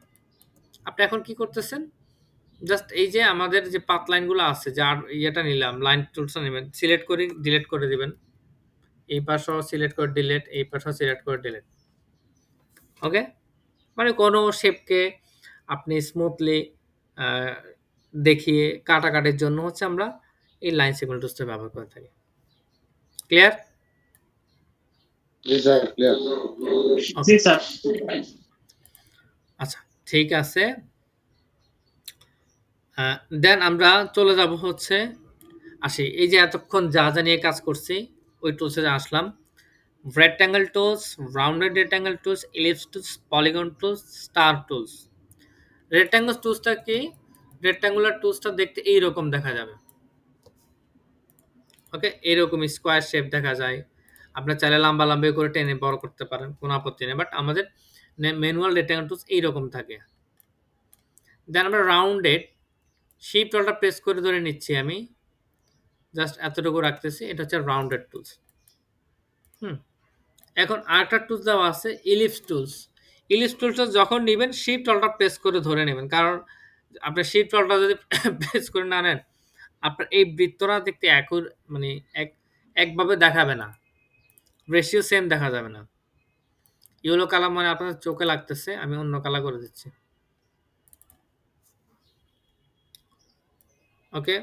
আপনি এখন কি করতেছেন? জাস্ট এই যে আমাদের যে পাথ লাইনগুলো আছে, যে ইয়েটা নিলাম, লাইন টুলসটা নিবেন, সিলেক্ট করে ডিলিট করে দিবেন। এই পাশেও সিলেক্ট করে ডিলিট, এই পাশেও সিলেক্ট করে ডিলিট। ওকে? মানে কোনো শেপকে আপনি স্মুথলি আ দেখিয়ে কাটাকাটির জন্য হচ্ছে আমরা এই লাইন সেগমেন্ট টুলসটা ব্যবহার করে থাকি। ক্লিয়ার? জি স্যার, ক্লিয়ার। জি ওকে। স্যার। আচ্ছা, ঠিক আছে। দেন আমরা চলে যাব হচ্ছে আসি এই যে এতক্ষণ যা নিয়ে কাজ করছি, ওই টুলসে আসলাম। Rectangle tools, rounded rectangle tools, ellipse tools, polygon tools, star tools. Rectangle টুলসটা কি? রেক্ট্যাঙ্গুলার টুলসটা দেখতে এইরকম দেখা যাবে। ওকে? এরকম স্কোয়ার শেপ দেখা যায়। আপনার চাইলে লম্বা করে টেনে বড় করতে পারেন। কোনো আপত্তি নেই। বাট আমাদের ম্যানুয়াল রেক্ট্যাঙ্গল টুলস এইরকম থাকে। দেন আমরা রাউন্ডেড, শিফট অল্টার প্রেস করে ধরে নিচ্ছি আমি। জাস্ট এতটুকু রাখতেছি। এটা হচ্ছে রাউন্ডেড টুলস। হুম? এখন আরেকটা টুলস দেওয়া আছে ইলিপস টুলস। ইলিপস টুলসটা যখন নিবেন শিফট অল্টার প্রেস করে ধরে নেবেন। কারণ আপনার শিফট অল্টার যদি প্রেস করে না নেন, আপনার এই বৃত্তটা দেখতে মানে একভাবে দেখাবে না। রেশিও সেম দেখা যাবে না। ইয়েলো কালার মানে আপনার চোখে লাগতেছে, আমি অন্য কালার করে দিচ্ছি। ওকে,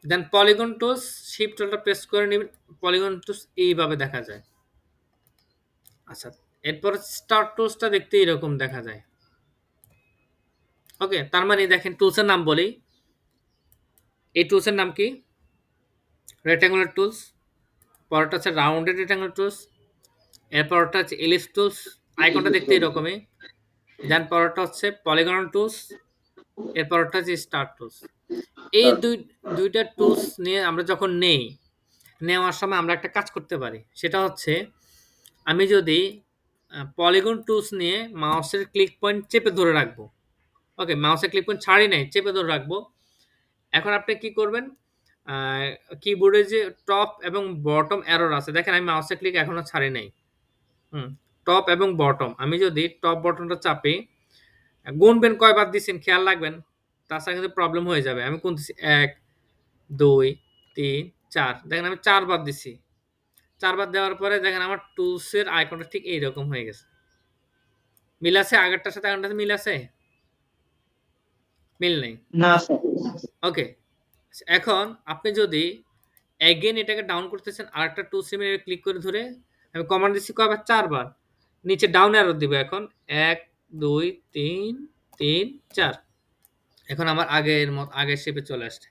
দেন পলিগন টুলস, শিফট ওটা প্রেস করে নেবেন, পলিগন টুলস এইভাবে দেখা যায়। আচ্ছা, এরপর স্টার টুলসটা দেখতে এরকম দেখা যায়। ওকে, তার মানে দেখেন টুলসের নাম বলি, এই টুলসের নাম কি? Rectangular tools. পরেরটা হচ্ছে রাউন্ডেড রেক্ট্যাঙ্গুলার টুলস। এরপরটা হচ্ছে এলিপস টুলস, আইকনটা দেখতে এরকমই। দেন পরেরটা হচ্ছে পলিগন টুলস, এরপরটা হচ্ছে স্টার টুলস। এই দুইটা টুলস নিয়ে আমরা যখন নেওয়ার সময় আমরা একটা কাজ করতে পারি, সেটা হচ্ছে আমি যদি পলিগন টুলস নিয়ে মাউসের ক্লিক পয়েন্ট চেপে ধরে রাখবো। ওকে, মাউসের ক্লিক পয়েন্ট ছাড়ি নাই, চেপে ধরে রাখবো। এখন আপনি কি করবেন, কিবোর্ডে যে টপ এবং বটম অ্যারোর আছে, দেখেন আমি মাউসের ক্লিক এখনো ছাড়ি নাই। টপ এবং বটম, আমি যদি টপ বটনটা চাপি, গুনবেন কয়বার দিচ্ছেন খেয়াল রাখবেন, তাছাড়া কিন্তু প্রবলেম হয়ে যাবে। আমি গুনতেছি 1 2 3 4, দেখেন আমি 4 বার দিছি। 4 বার দেওয়ার পরে দেখেন আমার টুলসের আইকনটা ঠিক এইরকম হয়ে গেছে। মিল আছে? আগেরটার সাথে এখনটাতে মিল আছে? মিল নেই। না স্যার। ওকে, এখন আপনি যদি এগেইন এটাকে ডাউন করতেছেন, আরেকটা টুলস এ ক্লিক করে ধরে আমি কমান্ড দিচ্ছি কয়বার? 4 বার। নিচে ডাউন অ্যারো দিব এখন 1 2 3 3 4। এখন আমার আগের শেপে চলে আসছে।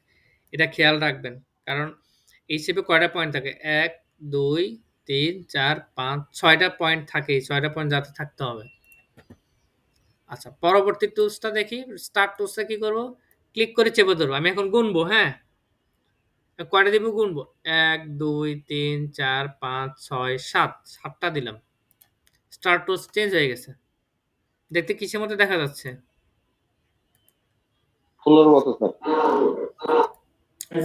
এটা খেয়াল রাখবেন। কারণ এই শেপে কয়টা পয়েন্ট থাকে? 1 2 3 4 5 6 টা পয়েন্ট থাকে। এই 6 টা পয়েন্ট যাতে থাকতে হবে। আচ্ছা, পরবর্তী টুলসটা দেখি। স্টার্ট টুলসে কি করব? ক্লিক করে চেপে ধরবো। আমি এখন গুনবো, হ্যাঁ? কয়টা দিব গুনবো? 1 2 3 4 5 6 7, 7 টা দিলাম। স্টার্ট টুলস চেঞ্জ হয়ে গেছে। দেখতে কিসের মতো দেখা যাচ্ছে? ফুলের মতো স্যার।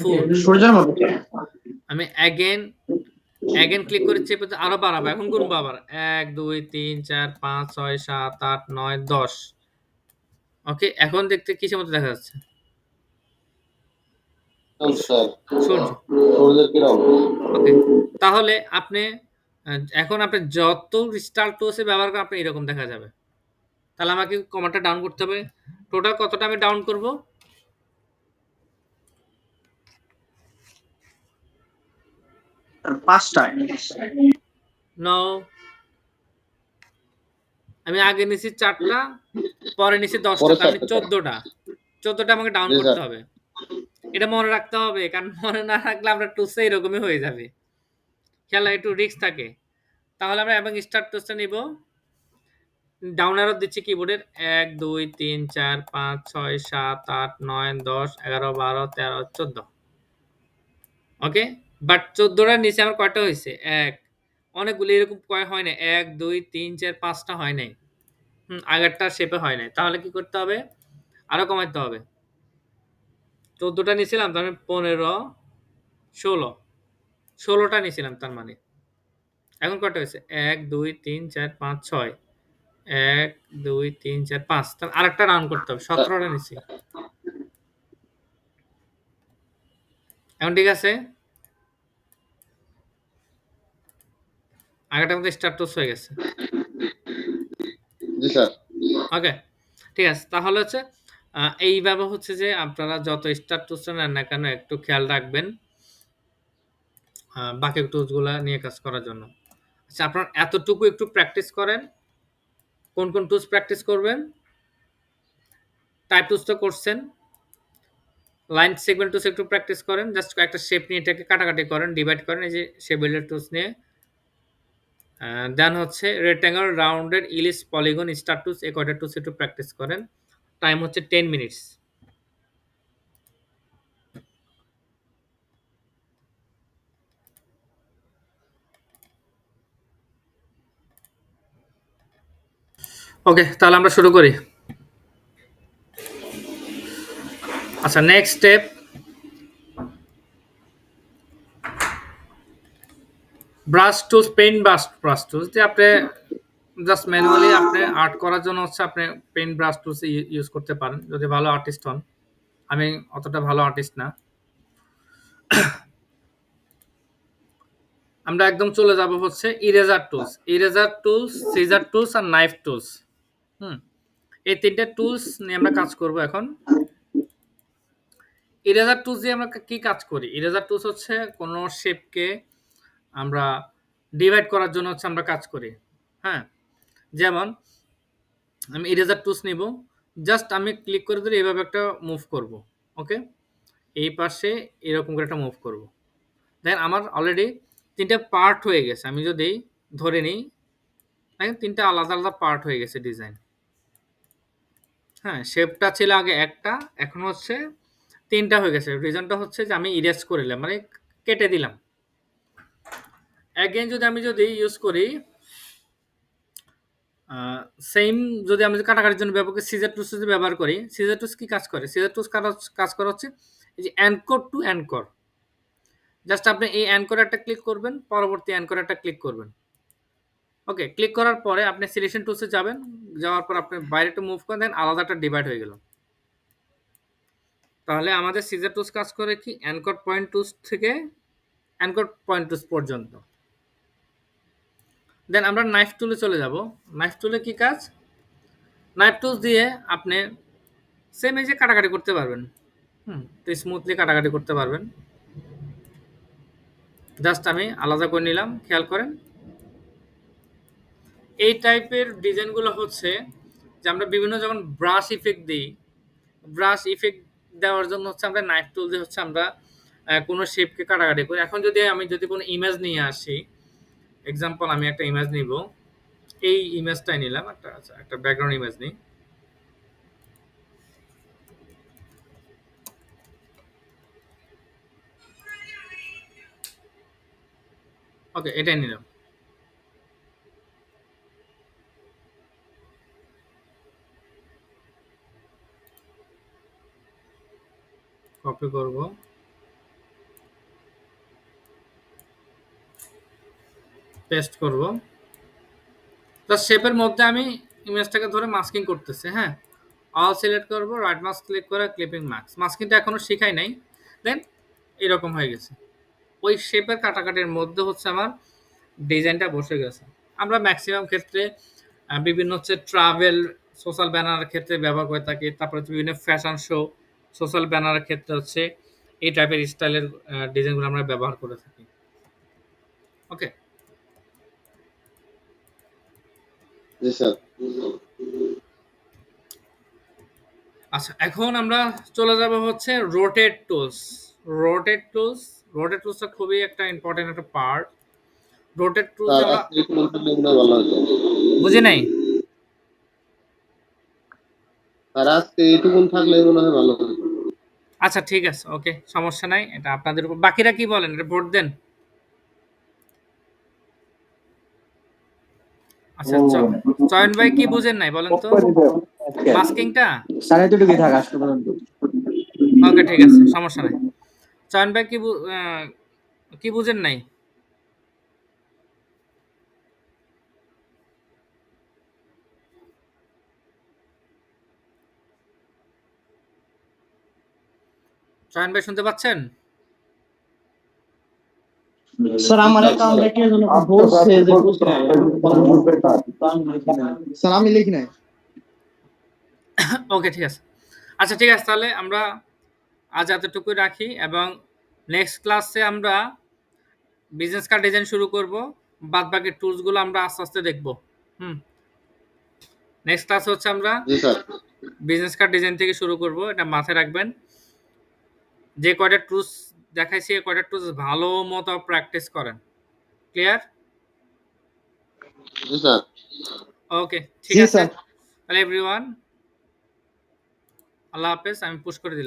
ফুল। সূর্যের মতো। আমি এগেইন ক্লিক করে চেপে আরো বাড়াবো। এখন গুনবো আবার 1 2 3 4 5 6 7 8 9 10। ওকে, এখন দেখতে কিসের মতো দেখা যাচ্ছে? স্যার, সূর্য। সূর্যের কিরণ। ওকে, তাহলে আপনি এখন আপনি যত স্টার টুলস ব্যবহার করেন আপনি এরকম দেখা যাবে। তাহলে আমাকে কমান্ডটা ডাউন করতে হবে। টোটাল কতটা আমি ডাউন করব? পাঁচটায়। নো, আমি আগে নিছি 4 টা, পরে নিছি 10 টা, পরে তার মানে 4টা। 14 টা। 14 টা আমাকে ডাউন জি করতে স্যার। হবে। এটা মনে রাখতে হবে, কারণ মনে না রাখলে আপনার টুলসে এরকমই হয়ে যাবে। খেয়াল একটু রিস্ক থাকে। তাহলে আমরা এবং স্টার্ট টুলসটা নিব। ডাউন অ্যারো দিচ্ছি কিবোর্ডের 1 2 3 4 5 6 7 8 9 10 11 12 13 14। ওকে, বাট 14 টার নিচে আমার কয়টা হইছে? 1। অনেকগুলো এরকম কয় হয় না। 1 2 3 4 5 টা হয় নাই। আগেরটার শেপে হয় নাই। তাহলে কি করতে হবে? আরো কমাইতে হবে। 14 টা নিছিলাম, তার মানে 15 16। 16 টা নিছিলাম তার মানে। এখন কয়টা হইছে? 1 2 3 4 5 6। 1 2 3 4 5, তাহলে আরেকটা রাউন্ড করতে হবে। 17 টা নিছি। এখন ঠিক আছে? আগেরটার মধ্যে স্টার টুলস হয়ে গেছে। জি স্যার। ওকে, ঠিক আছে। তাহলে হচ্ছে এইভাবে হচ্ছে যে আপনারা যত স্টার টুলস নেন না কেন একটু খেয়াল রাখবেন বাকি টুলসগুলা নিয়ে কাজ করার জন্য। আচ্ছা, আপনারা এতটুকু একটু প্র্যাকটিস করেন। কোন টুলস প্র্যাকটিস করবেন? টাইপ টুলস তো করছেন। লাইন সেগমেন্ট টুলস একটু প্র্যাকটিস করেন। জাস্ট একটা শেপ নিয়ে এটাকে কাটাকাটি করেন, ডিভাইড করেন, এই যে শেপ বিল্ডার টুলস নিয়ে। দেন হচ্ছে rectangle, rounded, ellipse, polygon, star tools, এই কয়টা টুলস একটু প্র্যাকটিস করেন। টাইম হচ্ছে 10 মিনিটস। ওকে, তাহলে আমরা শুরু করি। আচ্ছা, next step, brush tools, paint brush tools যে আপনি জাস্ট ম্যানুয়ালি আপনি আর্ট করার জন্য হচ্ছে আপনি পেইন্ট ব্রাশ টুলস ইউজ করতে পারেন যদি ভালো আর্টিস্ট হন। আমি অতটা ভালো আর্টিস্ট না। আমরা একদম চলে যাব হচ্ছে ইরেজার টুলস, সিজার টুলস আর নাইফ টুলস। এই ৩ টা টুলস নিয়ে আমরা কাজ করব এখন। ইরেজার টুলস দিয়ে আমরা কি কাজ করি? ইরেজার টুলস হচ্ছে কোনো শেপকে আমরা ডিভাইড করার জন্য হচ্ছে আমরা কাজ করি। হ্যাঁ? যেমন আমি ইরেজার টুলস নিব, জাস্ট আমি ক্লিক করে ধরে এভাবে একটা মুভ করব। ওকে? এই পাশে এরকম করে একটা মুভ করব। দেন আমার অলরেডি ৩ টা পার্ট হয়ে গেছে। আমি যদি ধরে নিই, দেখেন ৩ টা আলাদা, আলাদা পার্ট হয়ে গেছে ডিজাইন। হ্যাঁ? শেপটা ছিল আগে একটা, এখন হচ্ছে ৩ টা হয়ে গেছে। রিজনটা হচ্ছে যে আমি ইরেজ করে দিলাম, মানে কেটে দিলাম। অ্যাগেইন যদি ইউজ করি সেইম, যদি আমি কাটাকাটির জন্য ব্যবহার করি, সিজার টুলস যদি ব্যবহার করি, সিজার টুলস কি কাজ করে? সিজার টুলস কাজ করা হচ্ছে এই যে অ্যানকর টু অ্যানকর। জাস্ট আপনি এই অ্যানকর একটা ক্লিক করবেন, পরবর্তী অ্যানকর একটা ক্লিক করবেন। ওকে, ক্লিক করার পরে আপনি সিলেকশন টুলসে যাবেন, যাওয়ার পর আপনি বাইরে একটু মুভ করে দেন, আলাদা একটা ডিভাইড হয়ে গেল। তাহলে আমাদের সিজার টুলস কাজ করে কি অ্যানকর পয়েন্ট টুলস থেকে অ্যানকর পয়েন্ট টুলস পর্যন্ত। দেন আমরা নাইফ টুলে চলে যাব। নাইফ টুলে কি কাজ? নাইফ টুলস দিয়ে আপনি সেম এই যে কাটাকাটি করতে পারবেন। তো স্মুথলি কাটাকাটি করতে পারবেন। জাস্ট আমি আলাদা করে নিলাম, খেয়াল করেন। এই টাইপের ডিজাইনগুলো হচ্ছে যে আমরা বিভিন্ন যখন ব্রাশ ইফেক্ট দিই, ব্রাশ ইফেক্ট দেওয়ার জন্য হচ্ছে আমরা নাইফ টুল দিয়ে হচ্ছে আমরা কোনো শেপকে কাটাকাটি করি। এখন আমি যদি কোনো ইমেজ নিয়ে আসি, এক্সাম্পল আমি একটা ইমেজ নিব, এই ইমেজটাই নিলাম, একটা ব্যাকগ্রাউন্ড ইমেজ নিই। ওকে, এটাই নিলাম। কপি করব, পেস্ট করব। জাস্ট শেপের মধ্যে আমি ইমেজটাকে ধরে মাস্কিং করতেছি। হ্যাঁ, অল সিলেক্ট করব, রাইট মাস্ক ক্লিক করে ক্লিপিং মাস্ক। মাস্কিংটা এখনো শিখাই নাই। দেন এরকম হয়ে গেছে। ওই শেপের কাটাকাটির মধ্যে হচ্ছে আমার ডিজাইনটা বসে গেছে। আমরা ম্যাক্সিমাম ক্ষেত্রে বিভিন্ন হচ্ছে ট্রাভেল সোশ্যাল ব্যানারের ক্ষেত্রে ব্যবহার করে থাকি। তারপরে হচ্ছে বিভিন্ন ফ্যাশন শো সোশ্যাল ব্যানারের ক্ষেত্রে হচ্ছে এই টাইপের স্টাইলের ডিজাইনগুলো আমরা ব্যবহার করে থাকি। ওকে, জি স্যার। আচ্ছা, এখন আমরা চলে যাব হচ্ছে রোটেট টুলস। রোটেট টুলসটা খুবই একটা ইম্পর্টেন্ট একটা পার্ট। রোটেট টুলস স্যার আমরা আজকে একটু থাকলে মনে হয় ভালো হতো। বুঝি নাই। স্যার আজকে এইটুকুন থাকলে মনে হয় ভালো হতো। আচ্ছা, ঠিক আছে, ওকে, সমস্যা নাই। এটা আপনাদের উপর। বাকিরা কি বলেন? এটা ভোট দেন। আচ্ছা, চয়ন ভাই কি বুঝেন নাই বলেন তো মাস্কিংটা? স্যার এতটুকুই থাক আজকে পর্যন্ত। ওকে, ঠিক আছে, সমস্যা নাই। চয়ন ভাই কি বুঝেন নাই? চয়ন ভাই শুনতে পাচ্ছেন? স্যার আমার অ্যাকাউন্ট থেকে যেন বলছে যে বুঝতে নাই। স্যার আমি লিখি নাই। ওকে, ঠিক আছে। আচ্ছা, ঠিক আছে, তাহলে আমরা আজ এতটুকুই রাখি এবং নেক্সট ক্লাসে আমরা বিজনেস কার্ড ডিজাইন শুরু করব। বাদ বাকি টুলসগুলো আমরা আস্তে আস্তে দেখব। নেক্সট ক্লাস হচ্ছে আমরা জি স্যার। বিজনেস কার্ড ডিজাইন থেকে শুরু করব, এটা মাথায় রাখবেন। যে কয়টা টুলস দেখাইছি এই কয়টা টুলস ভালো মতো প্র্যাকটিস করেন। ক্লিয়ার? জি স্যার। ওকে, ঠিক জি আছে। স্যার। তাহলে এভরিওয়ান, আল্লাহ হাফেজ। আমি পুশ করে দিলাম।